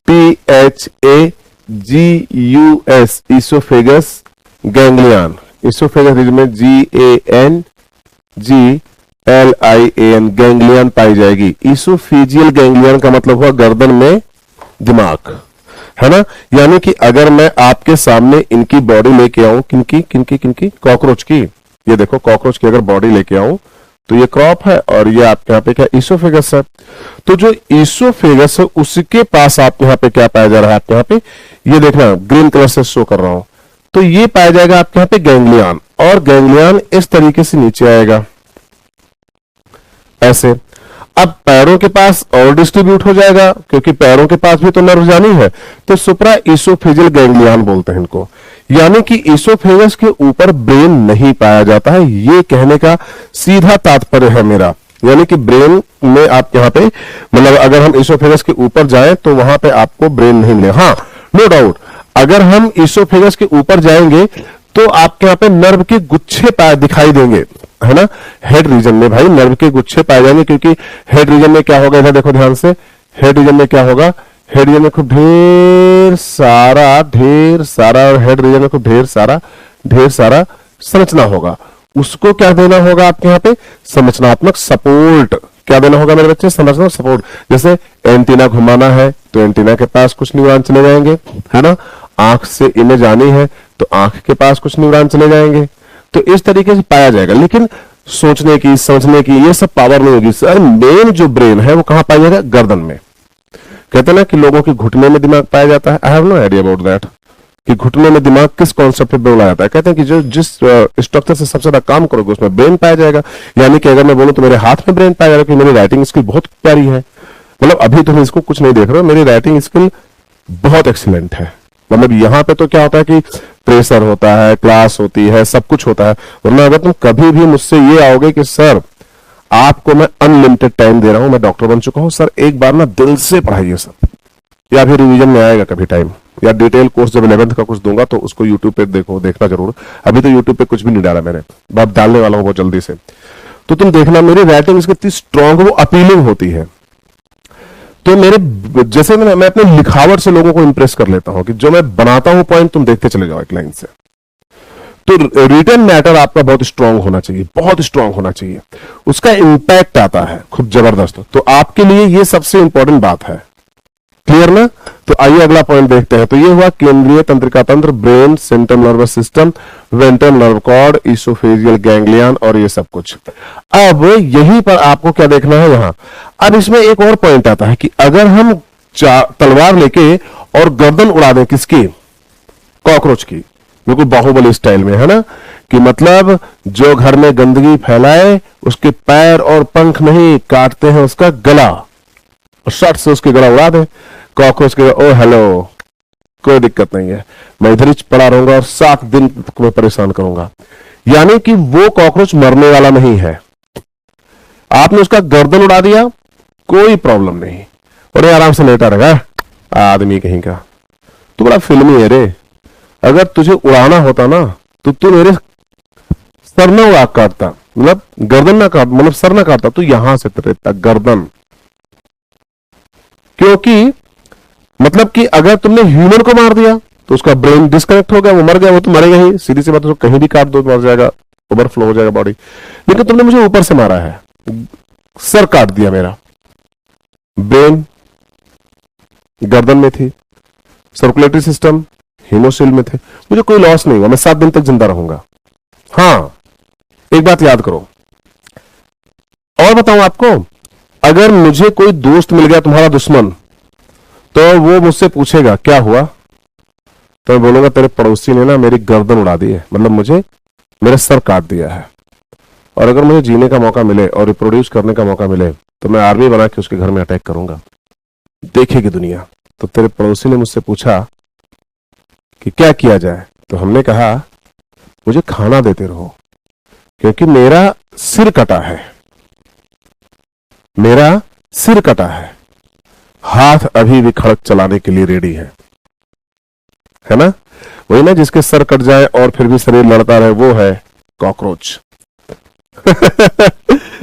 Speaker 1: PHAGUS, oesophagus ganglion, oesophagus region में GANGLIAN, गैंग्लियन पाई जाएगी। ईसोफेजियल गैंग्लियन का मतलब हुआ गर्दन में दिमाग, है ना। यानी कि अगर मैं आपके सामने इनकी बॉडी लेके आऊं, किनकी कॉकरोच की, ये देखो कॉकरोच की अगर बॉडी लेके आऊं, तो ये क्रॉप है और ये आपके यहाँ पे क्या, ईसोफेगस है। तो जो ईसोफेगस है उसके पास आपके यहाँ पे क्या पाया जा रहा है, आपके यहाँ पे ये देखना ग्रीन कलर से शो कर रहा हूं, तो ये पाया जाएगा आपके यहाँ पे गैंग्लियन, और गैंग्लियन इस तरीके से नीचे आएगा ऐसे। अब पैरों के पास और डिस्ट्रीब्यूट हो जाएगा, क्योंकि पैरों के पास भी तो नर्व जानी है, तो सुप्रा ईसोफेजियल गैंग्लियन बोलते हैं इनको। यानी कि ईसोफेगस के ऊपर ब्रेन नहीं पाया जाता है, ये कहने का सीधा तात्पर्य है मेरा। यानी कि ब्रेन में आप यहाँ पे, मतलब अगर हम ईसोफेगस के ऊपर जाएं तो वहां पे आपको ब्रेन नहीं मिलेगा। हाँ, नो डाउट, अगर हम ईसोफेगस के ऊपर जाएंगे तो आपके यहाँ पे नर्व के गुच्छे दिखाई देंगे, है ना। हेड रीजन में भाई नर्व के गुच्छे पाए जाएंगे, क्योंकि हेड रीजन में क्या होगा, इधर देखो ध्यान से, हेड रीजन में क्या होगा, हेड रीजन में खूब ढेर सारा और हेड रीजन में खूब ढेर सारा संरचना होगा। उसको क्या देना होगा आपके यहाँ पे, संरचनात्मक सपोर्ट। क्या देना होगा मेरे बच्चे, संरचनात्मक सपोर्ट। जैसे एंटीना घुमाना है तो एंटीना के पास कुछ न्यूरॉन चले जाएंगे, है ना। आंख से इमेज आनी है तो आंख के पास कुछ न्यूरॉन चले जाएंगे, तो इस तरीके से पाया जाएगा। लेकिन सोचने की, समझने की, ये सब पावर नहीं होगी सर। मेन जो ब्रेन है वो कहां पाया जाएगा, गर्दन में। कहते हैं ना कि लोगों के घुटने में दिमाग पाया जाता है, I have no idea about that, कि घुटने में दिमाग किस कॉन्सेप्ट पे बोला जाता है। कहते हैं कि जो जिस स्ट्रक्चर से सबसे ज्यादा काम करोगे उसमें ब्रेन पाया जाएगा। यानी कि अगर मैं बोलूं तो मेरे हाथ में ब्रेन पाया जाएगा, कि मेरी राइटिंग स्किल बहुत प्यारी है। मतलब अभी तुम इसको कुछ नहीं देख रहे हो, मेरी राइटिंग स्किल बहुत एक्सीलेंट है। मतलब यहां पे तो क्या होता है कि प्रेशर होता है, क्लास होती है, सब कुछ होता है। वरना अगर तुम कभी भी मुझसे ये आओगे कि सर आपको मैं अनलिमिटेड टाइम दे रहा हूं, मैं डॉक्टर बन चुका हूं सर, एक बार ना दिल से पढ़ाइए सब, या फिर रिवीजन में आएगा कभी टाइम, या डिटेल कोर्स जब 11th का कुछ दूंगा तो उसको यूट्यूब पे देखना जरूर। अभी तो यूट्यूब पे कुछ भी नहीं डाला मैंने, अब डालने वाला हूं बहुत जल्दी से। तो तुम देखना मेरी राइटिंग इसकी इतनी स्ट्रांग, वो अपीलिंग होती है। तो मेरे जैसे मैं अपने लिखावट से लोगों को इंप्रेस कर लेता हूं, कि जो मैं बनाता हूं पॉइंट तुम देखते चले जाओ एक लाइन से। तो रिटन मैटर आपका बहुत स्ट्रांग होना चाहिए, बहुत स्ट्रांग होना चाहिए, उसका इंपैक्ट आता है खूब जबरदस्त। तो आपके लिए ये सबसे इंपॉर्टेंट बात है, क्लियर ना। तो आइए अगला पॉइंट देखते हैं। तो ये हुआ केंद्रीय तंत्रिका तंत्र, brain, central nervous system, ventral nerve cord, oesophageal ganglion और ये सब कुछ। अब यहीं पर आपको क्या देखना है यहां। अब इसमें एक और पॉइंट आता है कि अगर हम तलवार लेके और गर्दन उड़ा दें किसकी, कॉकरोच की, बिल्कुल बाहुबली स्टाइल में, है ना। कि मतलब जो घर में गंदगी फैलाए उसके पैर और पंख नहीं काटते हैं उसका गला, और शर्ट से उसके गला उड़ा दे कॉकरोच के, ओ हेलो, कोई दिक्कत नहीं है, मैं इधर ही पड़ा रहूंगा और 7 दिन तुम्हें परेशान करूंगा। यानी कि वो कॉकरोच मरने वाला नहीं है, आपने उसका गर्दन उड़ा दिया कोई प्रॉब्लम नहीं, और ये आराम से लेटा रहेगा आदमी कहीं का। तू बड़ा फिल्मी है रे, अगर तुझे उड़ाना होता ना तो तू मेरे सर ना उड़ा काटता, मतलब गर्दन ना काट, मतलब सर ना काटता, तू यहां से रहता गर्दन। क्योंकि मतलब कि अगर तुमने ह्यूमन को मार दिया तो उसका ब्रेन डिस्कनेक्ट हो गया, वो मर गया, वो तो मरेगा ही, सीधी सी बात है, कहीं भी काट दो मर जाएगा, ओवरफ्लो हो जाएगा बॉडी। लेकिन तुमने मुझे ऊपर से मारा है, सर काट दिया मेरा, ब्रेन गर्दन में थी, सर्कुलेटरी सिस्टम हीमोसिल में थे, मुझे कोई लॉस नहीं हुआ, मैं 7 दिन तक जिंदा रहूंगा। हाँ, एक बात याद करो और बताऊं आपको, अगर मुझे कोई दोस्त मिल गया तुम्हारा दुश्मन, तो वो मुझसे पूछेगा क्या हुआ, तो मैं बोलूंगा तेरे पड़ोसी ने ना मेरी गर्दन उड़ा दी है, मतलब मुझे मेरा सर काट दिया है। और अगर मुझे जीने का मौका मिले और रिप्रोड्यूस करने का मौका मिले, तो मैं आर्मी बना के उसके घर में अटैक करूंगा, देखेगी दुनिया। तो तेरे पड़ोसी ने मुझसे पूछा कि क्या किया जाए, तो हमने कहा मुझे खाना देते रहो, क्योंकि मेरा सिर कटा है, मेरा सिर कटा है, हाथ अभी भी खड़क चलाने के लिए रेडी है ना? वही ना, जिसके सर कट जाए और फिर भी शरीर लड़ता रहे, वो है कॉकरोच।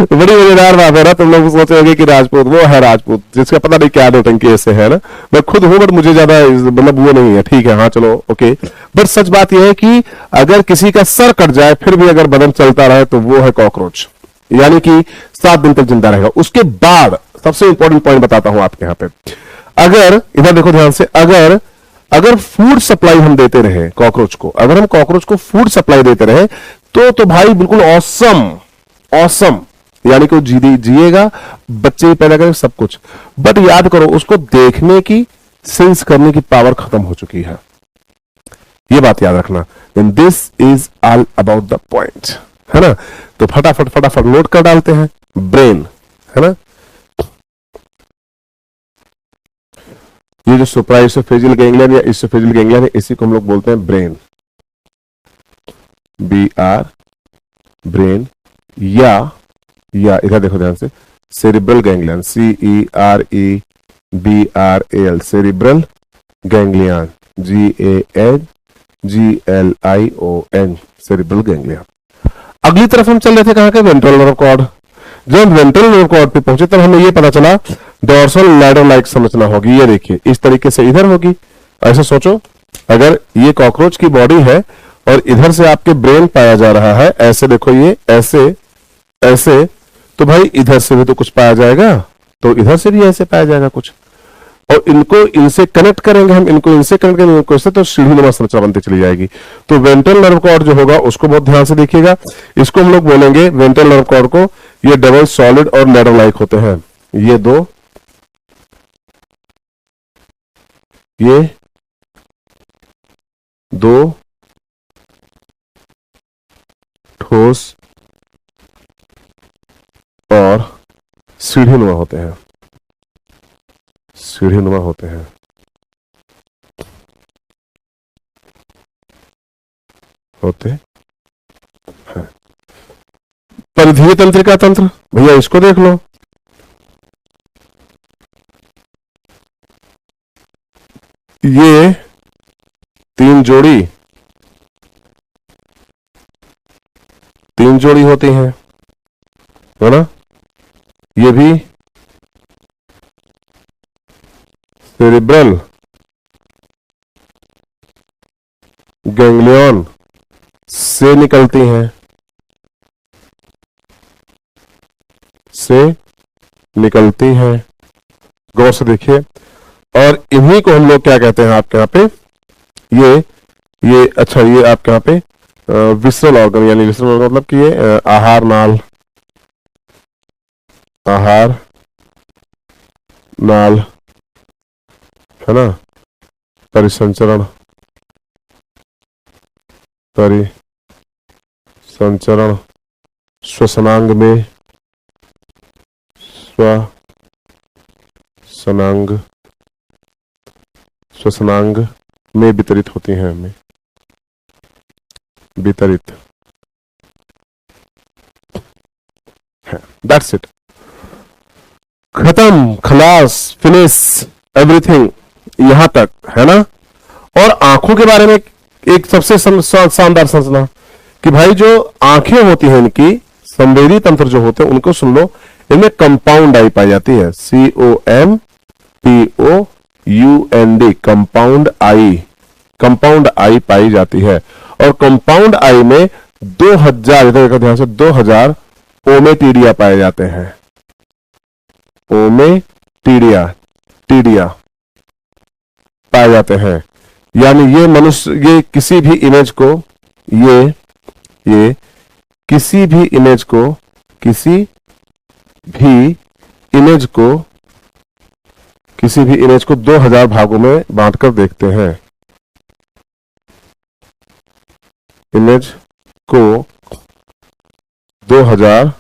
Speaker 1: बड़ी मजेदार बात है ना, तुम लोग सोचोगे कि राजपूत, वो है राजपूत जिसका पता नहीं क्या नौटंकी ऐसे है ना। मैं खुद हूं बट मुझे ज्यादा मतलब वो नहीं है, ठीक है, हाँ चलो ओके। बट सच बात यह है कि अगर किसी का सर कट जाए फिर भी अगर बदन चलता रहे, तो वो है कॉकरोच, यानी कि 7 दिन तक जिंदा रहेगा। उसके बाद सबसे इंपॉर्टेंट पॉइंट बताता हूं आपके यहां पे, अगर इधर देखो ध्यान से, अगर फूड सप्लाई हम देते रहे कॉकरोच को, अगर हम कॉकरोच को फूड सप्लाई देते रहे, तो भाई बिल्कुल ऑसम, यानी कि वो जिएगा, बच्चे भी पैदा करेगा, सब कुछ। बट याद करो, उसको देखने की, सेंस करने की पावर खत्म हो चुकी है, ये बात याद रखना। And this is all about the point, है ना? तो फटाफट नोट कर डालते हैं, ब्रेन, है ना? ये जो सुप्राइसोफेजियल गैंग्लियन या इसोफेजियल गैंग्लियन है, इसी को हम लोग बोलते हैं ब्रेन, BR ब्रेन, या इधर देखो ध्यान से, cerebral ganglion, CEREBRAL, cerebral ganglion, GANGLION, cerebral ganglion. अगली तरफ हम चल रहे थे कहां के, वेंट्रल नर्व कॉर्ड। जब वेंट्रल नर्व कॉर्ड पे पहुंचे तब हमें यह पता चला डोर्सल लैडर लाइक संरचना होगी, ये देखिए इस तरीके से इधर होगी। ऐसे सोचो, अगर ये कॉकरोच की बॉडी है और इधर से आपके ब्रेन पाया जा रहा है, ऐसे देखो, ये ऐसे, तो भाई इधर से भी तो कुछ पाया जाएगा, तो इधर से भी ऐसे पाया जाएगा कुछ, और इनसे कनेक्ट करेंगे हम, इनसे कनेक्ट करेंगे, इनको इससे, तो सीढ़ीनुमा संरचना बनती चली जाएगी। तो वेंट्रल नर्व कॉर्ड जो होगा उसको बहुत ध्यान से देखिएगा, इसको हम लोग बोलेंगे वेंट्रल नर्व कॉर्ड को, ये डबल सॉलिड और लैडर लाइक होते हैं, ये दो ठोस और सीढ़ीनुमा होते हैं, होते हैं। परिधीय तंत्रिका तंत्र, भैया इसको देख लो, ये 3 जोड़ी होती हैं, है ना? ये भी सेरिब्रल गैंग्लियन से निकलती हैं, गौर से देखिए। और इन्हीं को हम लोग क्या कहते हैं आपके यहाँ पे, ये अच्छा, ये आपके यहाँ पे विसरल ऑर्गन, यानी विसरल ऑर्गन मतलब कि ये आहार नाल, है ना? परिसंचरण, श्वसनांग में वितरित होती हैं, वितरित है। दैट्स इट, खत्म, खलास, फिनिश, एवरीथिंग, यहां तक, है ना? और आंखों के बारे में एक सबसे शानदार संरचना, कि भाई जो आंखें होती हैं, इनकी संवेदी तंत्र जो होते हैं, उनको सुन लो, इनमें कंपाउंड आई पाई जाती है, COMPOUND, कंपाउंड आई, कंपाउंड आई पाई जाती है। और कंपाउंड आई में 2000, इधर देखो ध्यान से, 2000 ओमेटीडिया पाए जाते हैं। ओमेटीडिया, टीडिया पाए जाते हैं। यानी ये मनुष्य, ये किसी भी इमेज को, ये किसी भी इमेज को, किसी भी इमेज को 2000 भागों में बांटकर देखते हैं। इमेज को 2000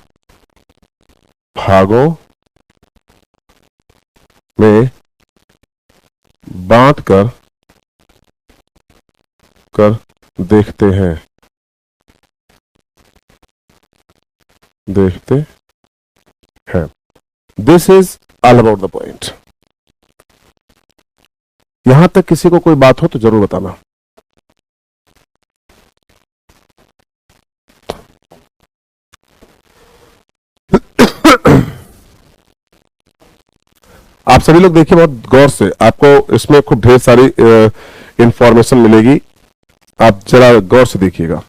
Speaker 1: भागों में बांट कर देखते हैं। This is all about the point. यहां तक किसी को कोई बात हो तो जरूर बताना। आप सभी लोग देखिए बहुत गौर से, आपको इसमें खूब ढेर सारी इंफॉर्मेशन मिलेगी, आप जरा गौर से देखिएगा।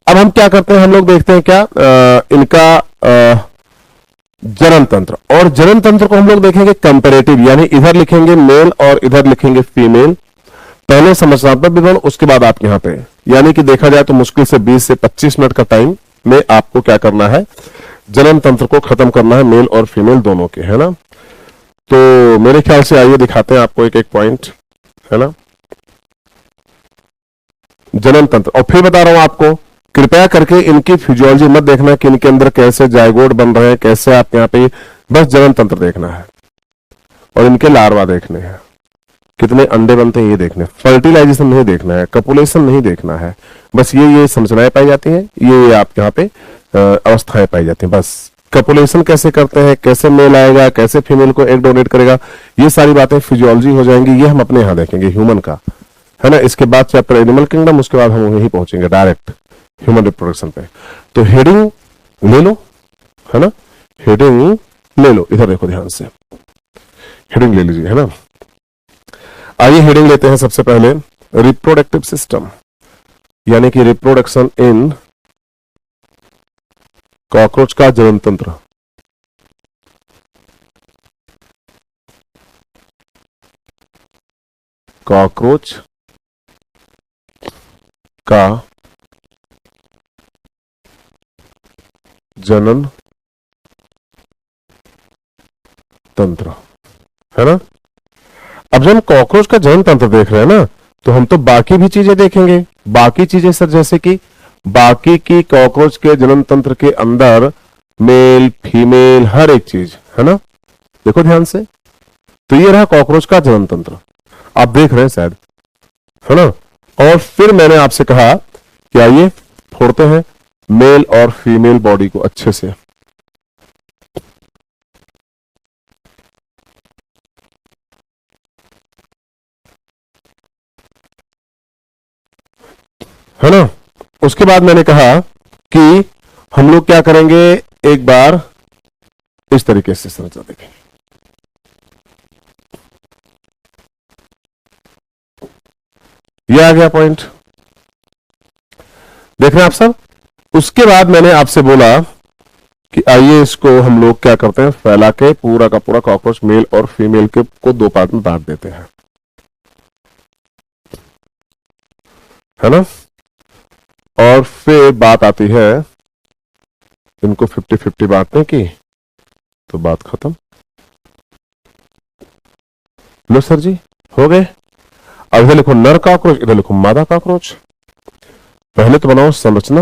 Speaker 1: अब हम क्या करते हैं, हम लोग देखते हैं क्या इनका जनन तंत्र, और जनन तंत्र को हम लोग देखेंगे कंपैरेटिव, यानी इधर लिखेंगे मेल और इधर लिखेंगे फीमेल। पहले संरचनात्मक विवरण, उसके बाद आप यहां पे, यानी कि देखा जाए तो मुश्किल से 20 से 25 मिनट का टाइम में आपको क्या करना है, जनन तंत्र को खत्म करना है, मेल और फीमेल दोनों के, है ना। तो मेरे ख्याल से आइए दिखाते हैं आपको एक एक पॉइंट, है ना, जनन तंत्र। और फिर बता रहा हूं आपको, कृपया करके इनकी फिजियोलॉजी मत देखना कि इनके अंदर कैसे जायगोट बन रहे हैं, कैसे, आप यहाँ पे बस जनन तंत्र देखना है और इनके लार्वा देखने हैं, कितने अंडे बनते हैं ये देखने, फर्टिलाइजेशन नहीं देखना है, कपुलेशन नहीं देखना है, बस ये संरचनाएं पाई जाती हैं, ये आप यहाँ पे अवस्थाएं पाई जाती हैं। बस कपुलेशन कैसे करते हैं, कैसे मेल आएगा, कैसे फीमेल को एग डोनेट करेगा, ये सारी बातें फिजियोलॉजी हो जाएंगी, ये हम अपने यहां देखेंगे ह्यूमन का, है ना। इसके बाद चैप्टर एनिमल किंगडम, उसके बाद हम यही पहुंचेंगे डायरेक्ट ह्यूमन रिप्रोडक्शन पे। तो हेडिंग ले लो, है ना, हेडिंग ले लो, इधर देखो ध्यान से, हेडिंग ले लीजिए, है ना। आइए हेडिंग लेते हैं सबसे पहले, रिप्रोडक्टिव सिस्टम, यानी कि रिप्रोडक्शन इन कॉकरोच का जनन तंत्र। कॉकरोच का जनन तंत्र, है ना। अब जब हम कॉकरोच का जनन तंत्र देख रहे हैं ना, तो हम तो बाकी भी चीजें देखेंगे। बाकी चीजें सर, जैसे कि बाकी की कॉकरोच के जनन तंत्र के अंदर मेल फीमेल हर एक चीज, है ना, देखो ध्यान से। तो ये रहा कॉकरोच का जनन तंत्र, आप देख रहे हैं शायद, है ना। और फिर मैंने आपसे कहा कि आइए फोड़ते हैं मेल और फीमेल बॉडी को अच्छे से। है ना। उसके बाद मैंने कहा कि हम लोग क्या करेंगे, एक बार इस तरीके से संरचना देखेंगे। ये आ गया पॉइंट, देख रहे हैं आप सब। उसके बाद मैंने आपसे बोला कि आइए इसको हम लोग क्या करते हैं, फैला के पूरा का पूरा कॉकरोच मेल और फीमेल के को दो पार्ट में बांट देते हैं, है ना। और फिर बात आती है इनको 50-50 बांटने की, तो बात खत्म। लो सर जी, हो गए। अब इधर लिखो नर कॉकरोच, इधर लिखो मादा कॉकरोच। पहले तो बनाओ संरचना,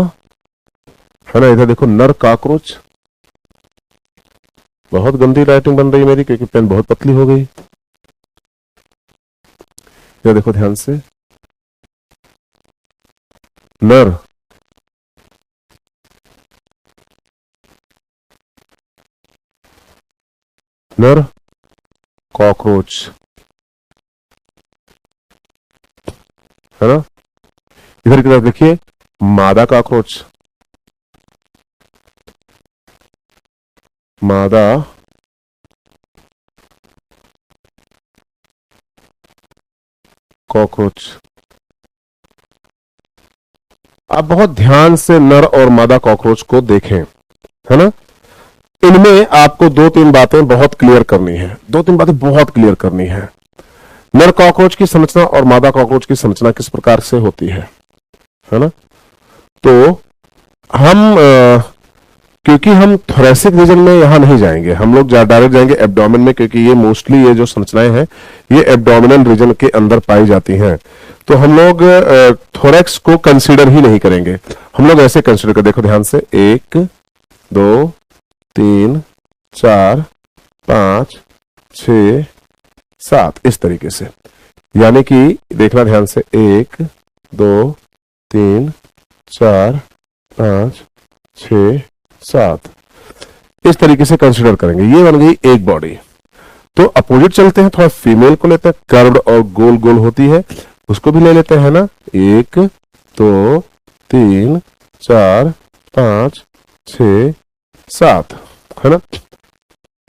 Speaker 1: है ना। इधर देखो नर कॉकरोच, बहुत गंदी राइटिंग बन रही है मेरी क्योंकि पेन बहुत पतली हो गई। इधर देखो ध्यान से, नर नर कॉकरोच, है ना। इधर की तरफ देखिए मादा कॉकरोच, मादा कॉकरोच, आप बहुत ध्यान से नर और मादा कॉकरोच को देखें, है ना। इनमें आपको दो तीन बातें बहुत क्लियर करनी है, दो तीन बातें बहुत क्लियर करनी है। नर कॉकरोच की संरचना और मादा कॉकरोच की संरचना किस प्रकार से होती है ना। तो हम क्योंकि हम थोरेसिक रीजन में यहां नहीं जाएंगे, हम लोग डायरेक्ट जाएंगे एब्डोमेन में, क्योंकि ये मोस्टली ये जो संरचनाएं हैं ये एब्डोमिनल रीजन के अंदर पाई जाती हैं। तो हम लोग थोरेक्स को कंसीडर ही नहीं करेंगे, हम लोग ऐसे कंसीडर कर, देखो ध्यान से, 1 2 3 4 5 6 7 इस तरीके से, यानी कि देखना ध्यान से, 1 2 3 4 5 6 7 इस तरीके से कंसीडर करेंगे। ये बन गई एक बॉडी। तो अपोजिट चलते हैं, थोड़ा फीमेल को लेते हैं, कर्व्ड और गोल गोल होती है, उसको भी ले लेते हैं ना। 1 2 3 4 5 6 7 है ना।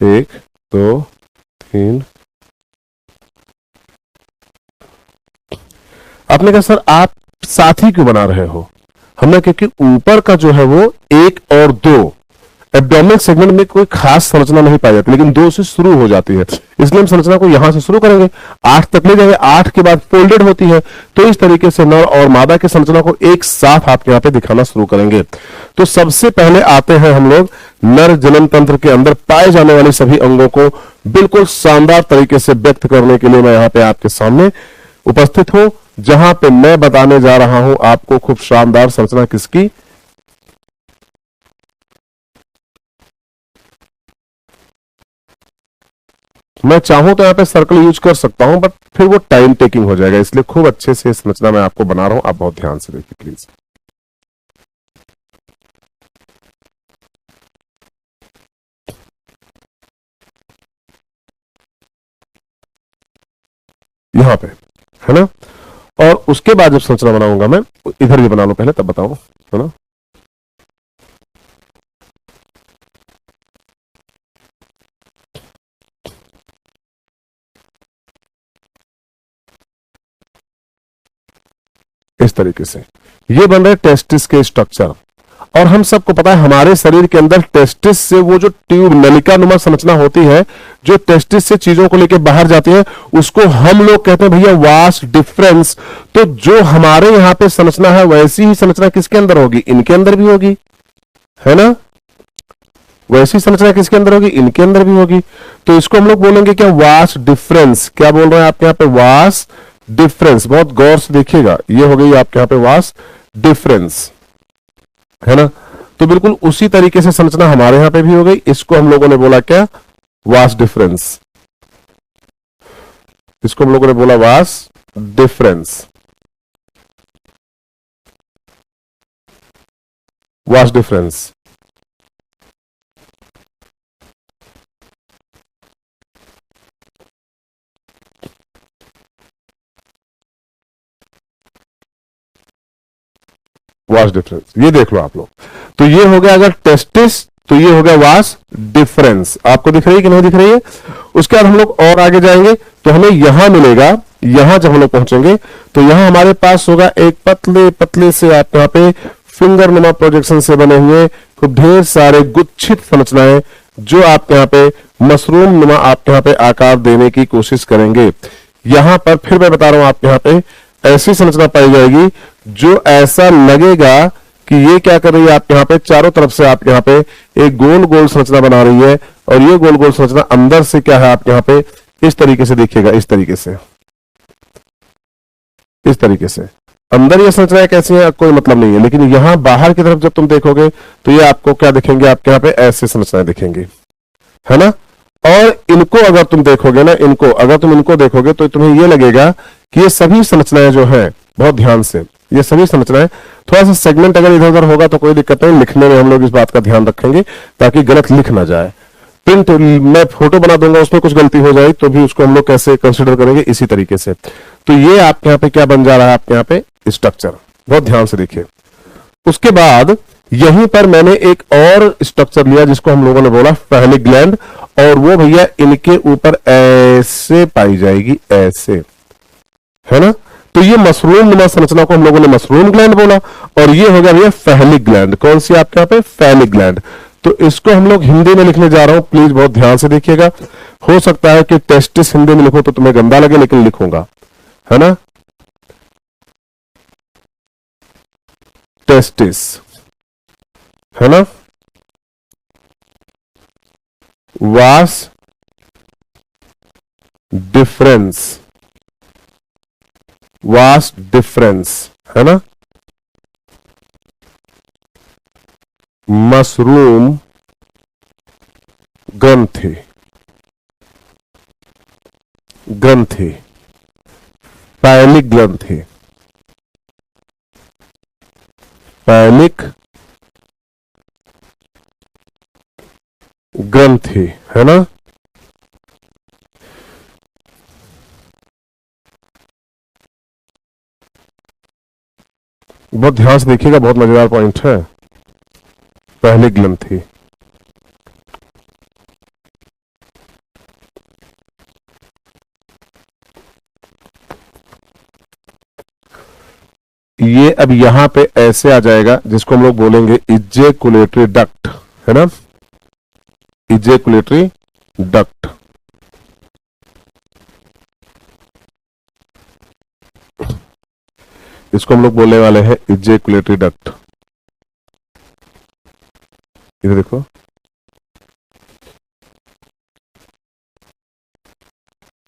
Speaker 1: 1 2 3। आपने कहा सर आप साथी क्यों बना रहे हो? हमने, क्योंकि ऊपर का जो है वो 1 और 2 एब्डोमिनल सेगमेंट में कोई खास संरचना नहीं पाई जाती, लेकिन 2 से शुरू हो जाती है, इसलिए हम संरचना को यहां से शुरू करेंगे, 8 तक ले जाएंगे, 8 के बाद फोल्डेड होती है। तो इस तरीके से नर और मादा की संरचना को एक साथ आपके यहां पे दिखाना शुरू करेंगे। तो सबसे पहले आते हैं हम लोग नर जनन तंत्र के अंदर पाए जाने वाले सभी अंगों को बिल्कुल शानदार तरीके से व्यक्त करने के लिए मैं यहां पे आपके सामने उपस्थित हूं, जहां पे मैं बताने जा रहा हूं आपको खूब शानदार संरचना किसकी। मैं चाहूं तो यहां पे सर्कल यूज कर सकता हूं, बट फिर वो टाइम टेकिंग हो जाएगा, इसलिए खूब अच्छे से संरचना मैं आपको बना रहा हूं। आप बहुत ध्यान से देखिए प्लीज। यहां पे है ना, और उसके बाद जब संरचना बनाऊंगा मैं, इधर भी बना लो पहले तब बताऊं, है ना। इस तरीके से ये बन रहे टेस्टिस के स्ट्रक्चर, और हम सबको पता है हमारे शरीर के अंदर टेस्टिस से वो जो ट्यूब नलिका नुमा संरचना होती है, जो टेस्टिस से चीजों को लेकर बाहर जाती है, उसको हम लोग कहते हैं भैया वास्ट डिफरेंस। तो जो हमारे यहां पे संरचना है वैसी ही संरचना किसके अंदर होगी? इनके अंदर भी होगी, है ना। वैसी संरचना किसके अंदर होगी? इनके अंदर भी होगी। तो इसको हम लोग बोलेंगे क्या? Vast difference. क्या बोल रहे हैं आपके यहां पे? Vast difference. बहुत गौर से देखिएगा, ये हो गई आपके यहां पे वास्ट डिफरेंस, है ना। तो बिल्कुल उसी तरीके से संरचना हमारे यहां पे भी हो गई। इसको हम लोगों ने बोला क्या? Vast difference. इसको हम लोगों ने बोला vast difference, vast difference. Vast difference, ये देख लो आप लोग। तो ये हो गया अगर टेस्टिस, तो ये हो गया वास्ट डिफरेंस। आपको दिख रही है कि नहीं दिख रही है? उसके बाद हम लोग और आगे जाएंगे तो हमें यहां मिलेगा, यहां जब हम लोग पहुंचेंगे तो यहां हमारे पास होगा एक पतले पतले से आप यहां पे फिंगर नुमा प्रोजेक्शन से बने हुए खूब ढेर सारे गुच्छित संरचनाएं, जो आपके यहां पे मशरूम नुमा आपके यहां पे आकार देने की कोशिश करेंगे। यहां पर फिर मैं बता रहा हूं आपके यहां पे ऐसी संरचना पाई जाएगी जो ऐसा लगेगा कि ये क्या कर रही है, आपके यहां पे चारों तरफ से आपके यहां पे एक गोल गोल संरचना बना रही है, और ये गोल गोल संरचना अंदर से क्या है आपके यहां पे इस तरीके से देखिएगा, इस तरीके से, इस तरीके से। अंदर ये संरचनाएं कैसी हैं कोई मतलब नहीं है, लेकिन यहां बाहर की तरफ जब तुम देखोगे तो ये आपको क्या दिखेंगे? आपके यहां पे ऐसे संरचनाएं दिखेंगी, है ना। और इनको अगर तुम देखोगे ना, इनको अगर तुम इनको देखोगे तो तुम्हें ये लगेगा कि ये सभी संरचनाएं जो है, बहुत ध्यान से, ये सभी संरचनाएं, थोड़ा सा सेगमेंट अगर इधर उधर होगा तो कोई दिक्कत नहीं, लिखने में हम लोग इस बात का ध्यान रखेंगे ताकि गलत लिख ना जाए। प्रिंट मैं फोटो बना दूंगा, उसमें कुछ गलती हो जाए तो भी उसको हम लोग कैसे कंसिडर करेंगे, इसी तरीके से। तो ये आपके यहाँ पे क्या बन जा रहा है? आपके यहाँ पे स्ट्रक्चर, बहुत ध्यान से देखिए। उसके बाद यहीं पर मैंने एक और स्ट्रक्चर लिया जिसको हम लोगों ने बोला फैलिक ग्लैंड, और वो भैया इनके ऊपर ऐसे पाई जाएगी, ऐसे, है ना। तो ये मशरूम नुमा संरचना को हम लोगों ने मशरूम ग्लैंड बोला, और ये हो गया भैया फैलिक ग्लैंड। कौन सी आपके यहाँ पे? Phallic gland. तो इसको हम लोग हिंदी में लिखने जा रहा हूं, प्लीज बहुत ध्यान से देखिएगा। हो सकता है कि टेस्टिस हिंदी में लिखो तो तुम्हें गंदा लगे, लेकिन लिखूंगा, है ना। टेस्टिस, है ना। वास डिफरेंस, वास्ट डिफरेंस, है ना। मशरूम ग्रंथि, ग्रंथि, फैलिक ग्रंथि, फैलिक ग्रंथि, है ना। बहुत ध्यान से देखिएगा, बहुत मजेदार पॉइंट है। फैलिक ग्रंथि, ये अब यहां पे ऐसे आ जाएगा जिसको हम लोग बोलेंगे इजेकुलेटरी डक्ट, है ना। इजेकुलेटरी डक्ट, इसको हम लोग बोलने वाले हैं इजेकुलेटरी डक्ट। इधर देखो,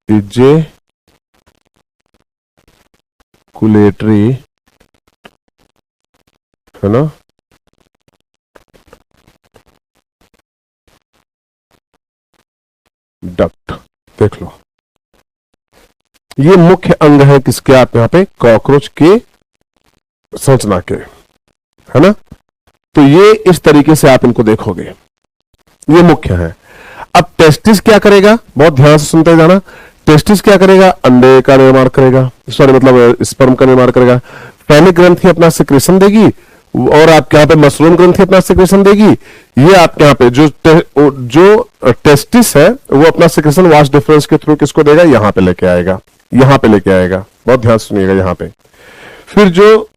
Speaker 1: इजेकुलेटरी, है ना। डक्ट देख लो, ये मुख्य अंग है किसके? आप यहां पे कॉकरोच के संरचना के, है ना। तो ये इस तरीके से आप इनको देखोगे, ये मुख्य है। अब टेस्टिस क्या करेगा? बहुत ध्यान से सुनते जाना। टेस्टिस क्या करेगा? अंडे का निर्माण करेगा, सॉरी मतलब स्पर्म का निर्माण करेगा। फैलिक ग्रंथि अपना सिक्रेशन देगी, और आपके यहाँ पे मशरूम ग्रंथि अपना सिक्रेशन देगी। ये आपके यहाँ पे जो टेस्टिस है वो अपना सिक्रेशन वास्ट डिफरेंस के थ्रू किसको देगा? यहां पे लेके आएगा, यहां पे लेके आएगा। बहुत ध्यान सुनिएगा यहां पे। फिर जो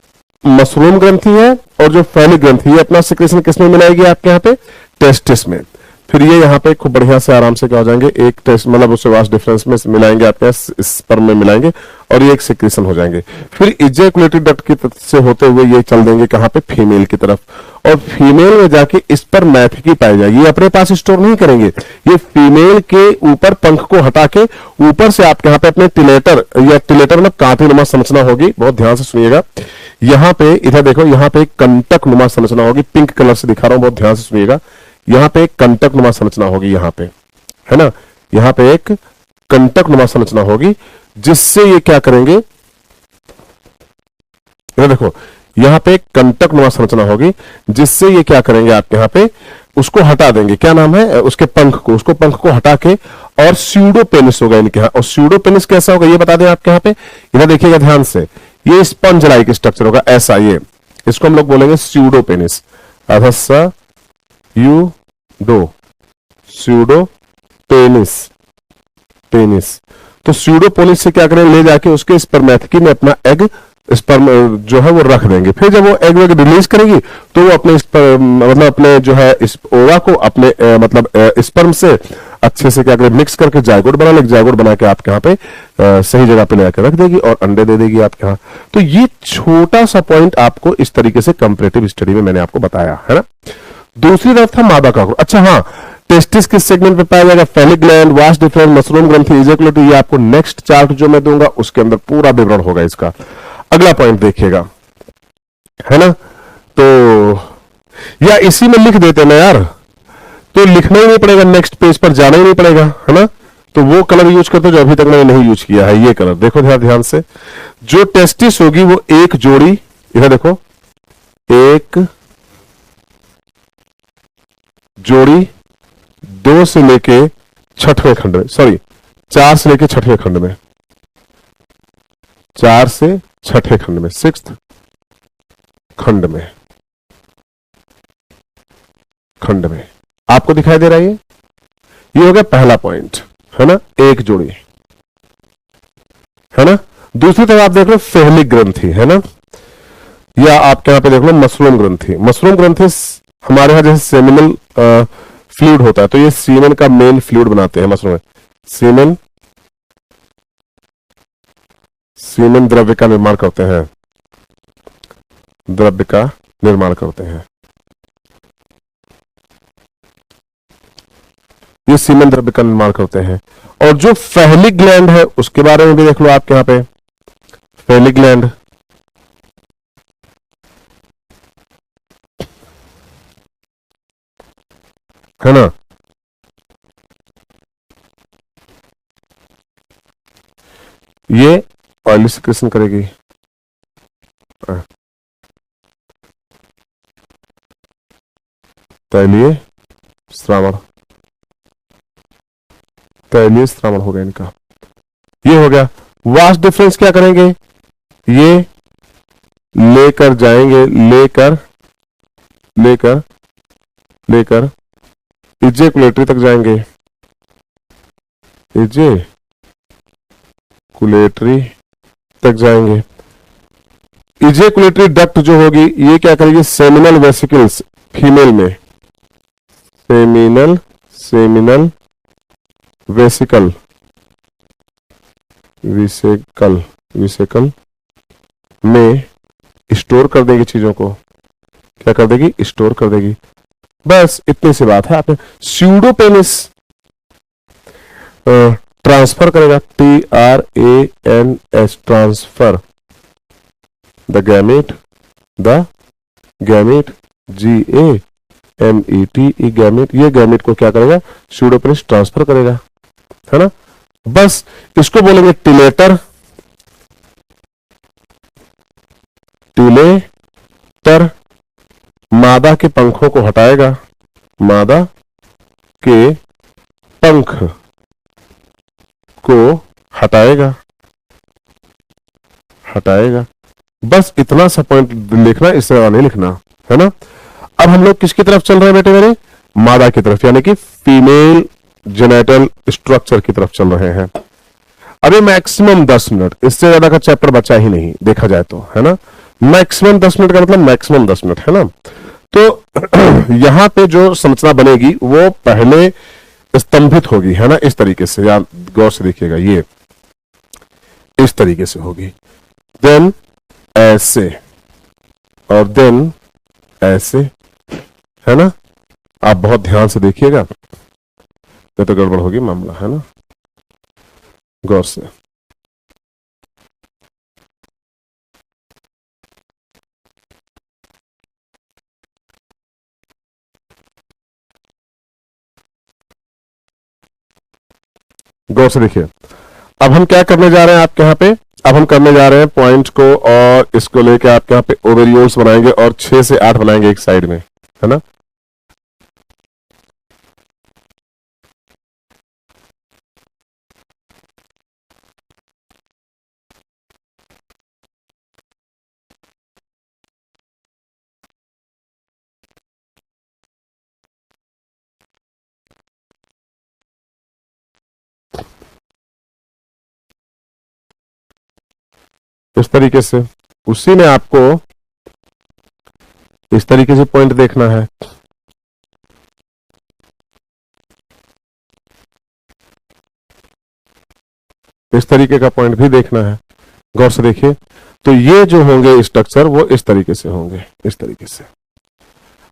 Speaker 1: मशरूम ग्रंथि है और जो फैलिक ग्रंथि, ये अपना सिक्रेशन किसमें मिलाएगी? आपके यहाँ पे टेस्टिस में। फिर ये यहाँ पे खूब बढ़िया से आराम से क्या हो जाएंगे? एक टेस्ट मतलब उससे वास्ट डिफरेंस में मिलाएंगे, आपके स्पर्म में मिलाएंगे, और ये एक सिक्रेशन हो जाएंगे। फिर इजेकुलेटरी डक्ट की तरफ से होते हुए ये चल देंगे कहां पे? फीमेल की तरफ, और फीमेल में जाके स्पर्मेटिकी पाई जाएगी। ये अपने पास स्टोर नहीं करेंगे, ये फीमेल के ऊपर पंख को हटा के ऊपर से आपके यहाँ पे अपने टिलेटर, या टिलेटर मतलब कांटे नुमा संरचना होगी। बहुत ध्यान से सुनिएगा, यहां पे इधर देखो, यहां पे एक कंटक नुमा संरचना होगी। पिंक कलर से दिखा रहा हूं, बहुत ध्यान से सुनिएगा। यहां पे एक कंटक नुमा संरचना होगी, यहां पे, है ना। यहां पे एक कंटक नुमा संरचना होगी, जिससे ये क्या करेंगे? ये देखो, यहां पे एक कंटक नुमा संरचना होगी, जिससे ये क्या करेंगे? आपके यहां पे उसको हटा देंगे। क्या नाम है उसके? पंख को, उसको पंख को हटा के, और स्यूडोपेनिस होगा इनके यहां। और स्यूडोपेनिस कैसा होगा ये बता दें आपके यहां पे। इधर देखिएगा ध्यान से, ये स्पंज लाइक स्ट्रक्चर होगा ऐसा। ये इसको हम लोग बोलेंगे स्यूडोपेनिस। अधस्सा यू दो, स्यूडोपेनिस, पेनिस। तो स्यूडोपेनिस से क्या करेंगे? ले जाके उसके स्पर्मेटिकी में अपना एग, स्पर्म जो है वो रख देंगे। फिर जब वो एग वेग रिलीज करेगी तो वो अपने मतलब अपने जो है इस ओवा को अपने मतलब स्पर्म से अच्छे से क्या करें? मिक्स करके जायगोट बना लेगी। जायगोट बना के आपके यहाँ पे सही जगह पे लेकर रख देगी और अंडे दे देगी आपके यहाँ। तो ये छोटा सा पॉइंट आपको इस तरीके से कंपैरेटिव स्टडी में मैंने आपको बताया, है ना। दूसरी तरफ था मादा कॉकरोच। अच्छा हाँ, टेस्टिस किस सेगमेंट पे पाया जाएगा? Phallic gland, vast difference, mushroom ग्रंथि, इजेकुलेटरी। ये आपको नेक्स्ट चार्ट जो मैं दूंगा उसके अंदर पूरा विवरण होगा इसका। अगला पॉइंट देखिएगा, है ना। तो या इसी में लिख देते ना यार, तो लिखना ही नहीं पड़ेगा, नेक्स्ट पेज पर जाना ही नहीं पड़ेगा, है ना। तो वो कलर यूज करते जो अभी तक मैंने नहीं यूज किया है, ये कलर देखो ध्यान से। जो टेस्टिस होगी वो एक जोड़ी, इधर देखो, एक जोड़ी 2 से लेके 6वें खंड में, सॉरी 4 से लेके 6वें खंड में, 4 से 6ठे खंड में, 6th खंड में, खंड में आपको दिखाई दे रहा है। ये हो गया पहला पॉइंट, है ना, एक जोड़ी, है ना। दूसरी तरफ आप देख लो फेहलिक ग्रंथि, है ना, या आपके यहाँ पे देख लो मशरूम ग्रंथि। मशरूम ग्रंथि हमारे यहाँ जैसे सेमिनल फ्लूइड होता है, तो ये सीमेन का मेन फ्लूइड बनाते हैं मशरूम में। सीमेन सीमेन द्रव्य का निर्माण करते हैं, द्रव्य का निर्माण करते हैं, ये सीमेन द्रव्य का निर्माण करते हैं। और जो फेहलिक ग्लैंड है उसके बारे में भी देख लो आपके यहाँ पे, फेहलिक ग्लैंड है ना, ये ऑयली सिक्रेशन करेगी, तैलीय श्रावण, तैलीय श्रावण हो गया इनका, ये हो गया। वास्ट डिफरेंस क्या करेंगे, ये लेकर जाएंगे, लेकर लेकर लेकर इजेकुलेटरी तक जाएंगे, इजेकुलेटरी तक जाएंगे। इजेकुलेटरी डक्ट जो होगी ये क्या करेगी, सेमिनल वेसिकल्स फीमेल में, सेमिनल वेसिकल विसेकल में स्टोर कर देगी चीजों को, क्या कर देगी, स्टोर कर देगी। बस इतनी सी बात है। आपने स्यूडोपेनिस ट्रांसफर करेगा, TRANS, transfer the gamete GAMET, gamete, ये गैमेट को क्या करेगा, स्यूडोपेनिस ट्रांसफर करेगा, है ना। बस इसको बोलेंगे टिलेटर, टिलेटर मादा के पंखों को हटाएगा, मादा के पंख को हटाएगा, बस इतना सा पॉइंट लिखना, इससे ज्यादा नहीं लिखना, है ना। अब हम लोग किसकी तरफ चल रहे हैं बेटे मेरे, मादा की तरफ, यानी कि फीमेल जेनेटल स्ट्रक्चर की तरफ चल रहे हैं। अभी मैक्सिमम 10 मिनट, इससे ज्यादा का चैप्टर बचा ही नहीं देखा जाए तो, है ना। मैक्सिमम 10 मिनट का मतलब मैक्सिमम 10 मिनट, है ना। तो यहां पे जो संरचना बनेगी वो पहले स्तंभित होगी, है ना, इस तरीके से, या गौर से देखिएगा, ये इस तरीके से होगी, देन ऐसे, और देन ऐसे, है ना। आप बहुत ध्यान से देखिएगा, नहीं तो गड़बड़ होगी मामला, है ना, गौर से। गौर से देखिए। अब हम क्या करने जा रहे हैं आपके यहाँ पे, अब हम करने जा रहे हैं पॉइंट को, और इसको लेके आपके यहाँ पे ओवेरियोल्स बनाएंगे, और 6 से 8 बनाएंगे एक साइड में, है ना। इस तरीके से, उसी में आपको इस तरीके से पॉइंट देखना है, इस तरीके का पॉइंट भी देखना है, गौर से देखिए। तो ये जो होंगे स्ट्रक्चर वो इस तरीके से होंगे, इस तरीके से।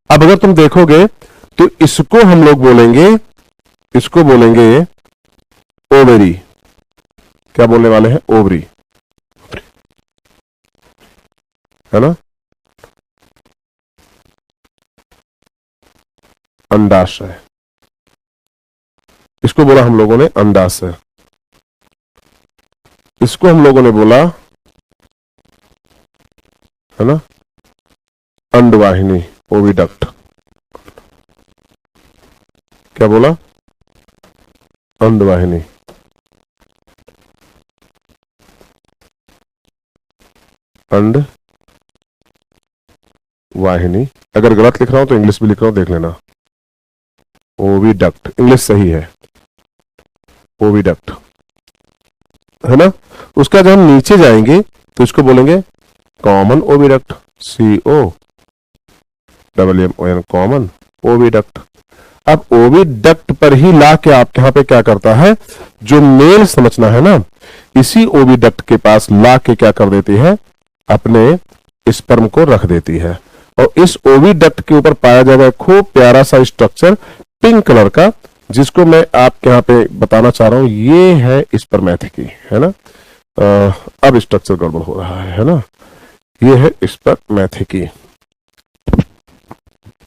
Speaker 1: अब अगर तुम देखोगे तो इसको हम लोग बोलेंगे, इसको बोलेंगे ओवेरी, क्या बोलने वाले हैं, ओवरी, है ना, अंडाशय, इसको बोला हम लोगों ने अंडाशय, इसको हम लोगों ने बोला, है ना, अंडवाहिनी, ओविडक्ट, क्या बोला, अंडवाहिनी, अंड वाहिनी। अगर गलत लिख रहा हूं तो इंग्लिश भी लिख रहा हूं, देख लेना, ओविडक्ट, इंग्लिश सही है, ओविडक्ट। है ना। उसका जब हम नीचे जाएंगे तो इसको बोलेंगे common oviduct, COMMON, common oviduct. अब ओविडक्ट पर ही ला के आपके यहां पे क्या करता है, जो मेल संरचना है ना, इसी ओविडक्ट के पास ला के क्या कर देती है, अपने स्पर्म को रख देती है। और इस ओविडक्ट के ऊपर पाया जाएगा खूब प्यारा सा स्ट्रक्चर पिंक कलर का, जिसको मैं आपके यहाँ पे बताना चाह रहा हूं, ये है स्पर्मेथिकी, है ना। अब स्ट्रक्चर गड़बड़ हो रहा है ना, ये है स्पर्मेथिकी।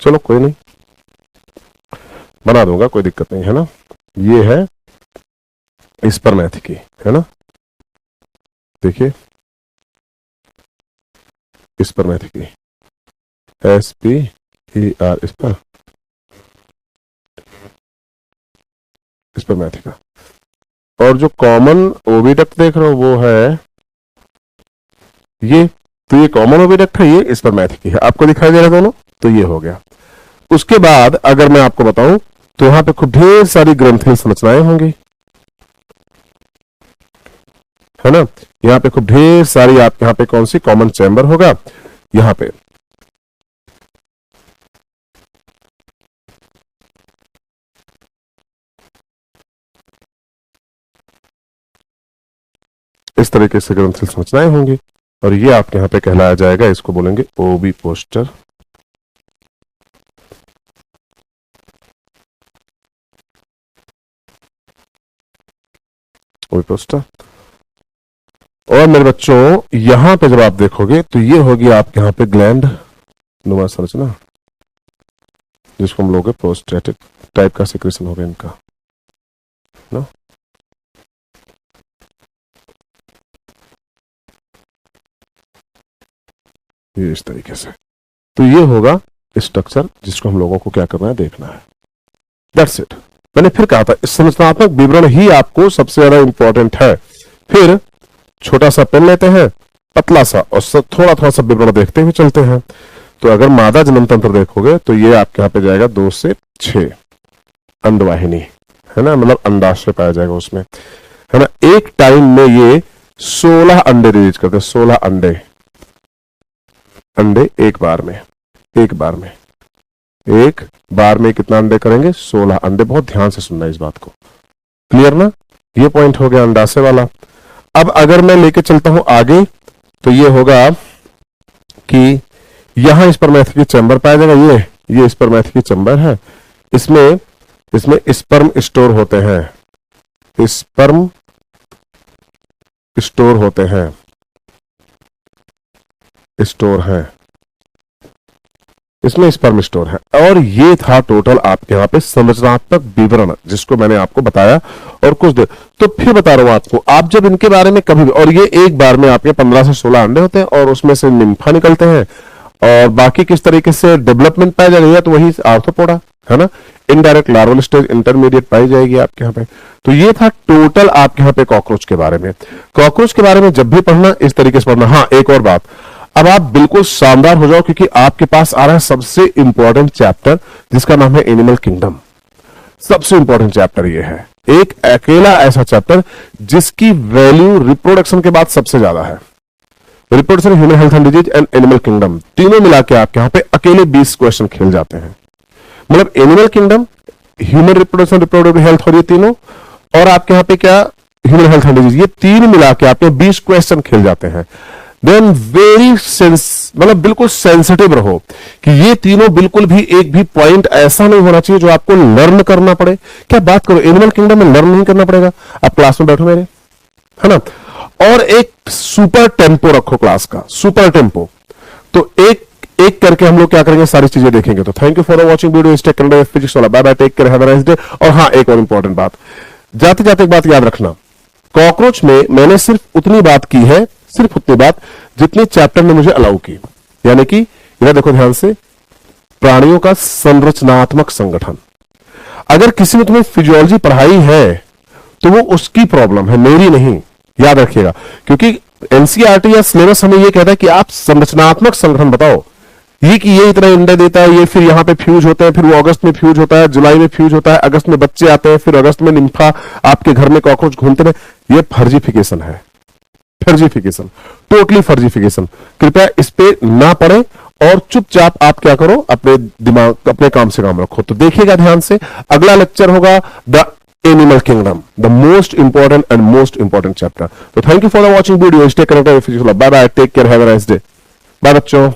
Speaker 1: चलो कोई नहीं, बना दूंगा, कोई दिक्कत नहीं है ना। ये है स्पर्मेथिकी, है ना। देखिए स्पर्मेथिकी, SPER, स्पर्मेथिका। और जो कॉमन ओविडक्ट देख रहे हो वो है ये, तो ये कॉमन ओविडक्ट है, ये स्पर्मेथिकी है। आपको दिखाई दे रहा है दोनों, तो ये हो गया। उसके बाद अगर मैं आपको बताऊं तो यहां पे खूब ढेर सारी ग्रंथिल संरचनाएं होंगी, है ना। यहां पे खूब ढेर सारी, आप यहां पे कौन सी कॉमन चैम्बर होगा, यहां पे इस तरीके से ग्रंथिल संरचनाएं होंगी। और ये आपके यहां पे कहलाया जाएगा, इसको बोलेंगे ओवी पोस्टर, ओवी पोस्टर। और मेरे बच्चों यहां पे जब आप देखोगे तो ये होगी आपके यहां पे ग्लैंड नुमा संरचना, जिसको हम लोग प्रोस्टेटिक टाइप का सिक्रेशन होगा इनका ना। ये इस तरीके से, तो ये होगा स्ट्रक्चर जिसको हम लोगों को क्या करना है, देखना है। That's it. मैंने फिर कहा था संरचनात्मक विवरण ही आपको सबसे ज्यादा इंपॉर्टेंट है। फिर छोटा सा पेन लेते हैं, पतला सा, और थोड़ा थोड़ा सा विवरण देखते हुए चलते हैं। तो अगर मादा जनन तंत्र देखोगे तो ये आपके यहां पे जाएगा 2 से 6 अंडवाहिनी, है ना, मतलब अंडाशय पाया जाएगा उसमें, है ना। एक टाइम में ये 16 अंडे रिलीज करते हैं, 16 अंडे एक बार में, एक बार में कितना अंडे करेंगे, 16 अंडे। बहुत ध्यान से सुनना इस बात को, क्लियर ना। ये पॉइंट हो गया अंडाशय वाला। अब अगर मैं लेके चलता हूं आगे तो ये होगा कि यहां स्पर्मेथिकी चैम्बर पाया जाएगा, ये स्पर्मेथिकी चैम्बर है। इसमें स्पर्म स्टोर होते हैं, स्पर्म स्टोर होते हैं, स्टोर है, इसमें स्पर्म स्टोर है। और ये था टोटल आपके यहां पे संरचनात्मक विवरण, जिसको मैंने आपको बताया। और कुछ देर तो फिर बता रहा हूं आपको, आप जब इनके बारे में कभी भी, और ये एक बार में आपके 15 से 16 अंडे होते हैं, और उसमें से निम्फा निकलते हैं, और बाकी किस तरीके से डेवलपमेंट पाया जाएगा, तो वही आर्थ्रोपोडा, है ना। इनडायरेक्ट लार्वल स्टेज इंटरमीडिएट पाई जाएगी आपके यहाँ पे। तो ये था टोटल आपके यहाँ पे कॉकरोच के बारे में। कॉकरोच के बारे में जब भी पढ़ना इस तरीके से पढ़ना। हाँ, एक और बात, अब आप बिल्कुल शानदार हो जाओ, क्योंकि आपके पास आ रहा है सबसे इंपॉर्टेंट चैप्टर, जिसका नाम है एनिमल किंगडम। सबसे इंपॉर्टेंट चैप्टर ये है, एक अकेला ऐसा चैप्टर जिसकी वैल्यू रिप्रोडक्शन के बाद सबसे ज्यादा है। Reproduction, human health and disease and animal kingdom, तीनों मिला के आपके यहाँ पे अकेले 20 क्वेश्चन खेल जाते हैं। मतलब animal kingdom, human reproduction, reproductive health, और ये तीनों, और आपके यहाँ पे क्या, ह्यूमन हेल्थ एंड डिजीज, ये तीन मिला के आपके 20 क्वेश्चन खेल जाते हैं। देन वेरी सेंस, मतलब बिल्कुल सेंसिटिव रहो कि ये तीनों बिल्कुल भी एक भी पॉइंट ऐसा नहीं होना चाहिए जो आपको लर्न करना पड़े। क्या बात करो, एनिमल किंगडम में लर्न नहीं करना पड़ेगा। आप क्लास में बैठो मेरे, है ना, और एक सुपर टेम्पो रखो क्लास का, सुपर टेम्पो। तो एक एक करके हम लोग क्या करेंगे, सारी चीजें देखेंगे। तो thank you for watching video, stay connected with Physics Wallah. Bye bye, take care, have a nice day. और हाँ, एक और इंपॉर्टेंट बात, जाते जाते एक बात याद रखना, कॉकरोच में मैंने सिर्फ उतनी बात की है, सिर्फ उतनी बात जितनी चैप्टर ने मुझे अलाउ की। यानी कि इधर देखो ध्यान से, प्राणियों का संरचनात्मक संगठन। अगर किसी ने तुम्हें फिजियोलॉजी पढ़ाई है तो वो उसकी प्रॉब्लम है, मेरी नहीं, याद रखिएगा। क्योंकि एनसीईआरटी या सिलेबस हमें ये कहता है कि आप संरचनात्मक संगठन बताओ, ये कि ये इतना अंडे देता है, ये फिर यहां पे फ्यूज होते हैं, फिर वो अगस्त में फ्यूज होता है, जुलाई में फ्यूज होता है, अगस्त में बच्चे आते हैं, फिर अगस्त में निम्फा आपके घर में कॉकरोच घूमते हैं। ये फर्जीफिकेशन है, फर्जीफिकेशन, टोटली फर्जीफिकेशन। कृपया इस पे ना पढ़े और चुपचाप आप क्या करो, अपने दिमाग, अपने काम से काम रखो। तो देखिएगा ध्यान से, अगला लेक्चर होगा the animal kingdom, the most important and most important chapter. तो thank you for the watching video, stay connected, bye bye, take care, have a nice day, bye बच्चों।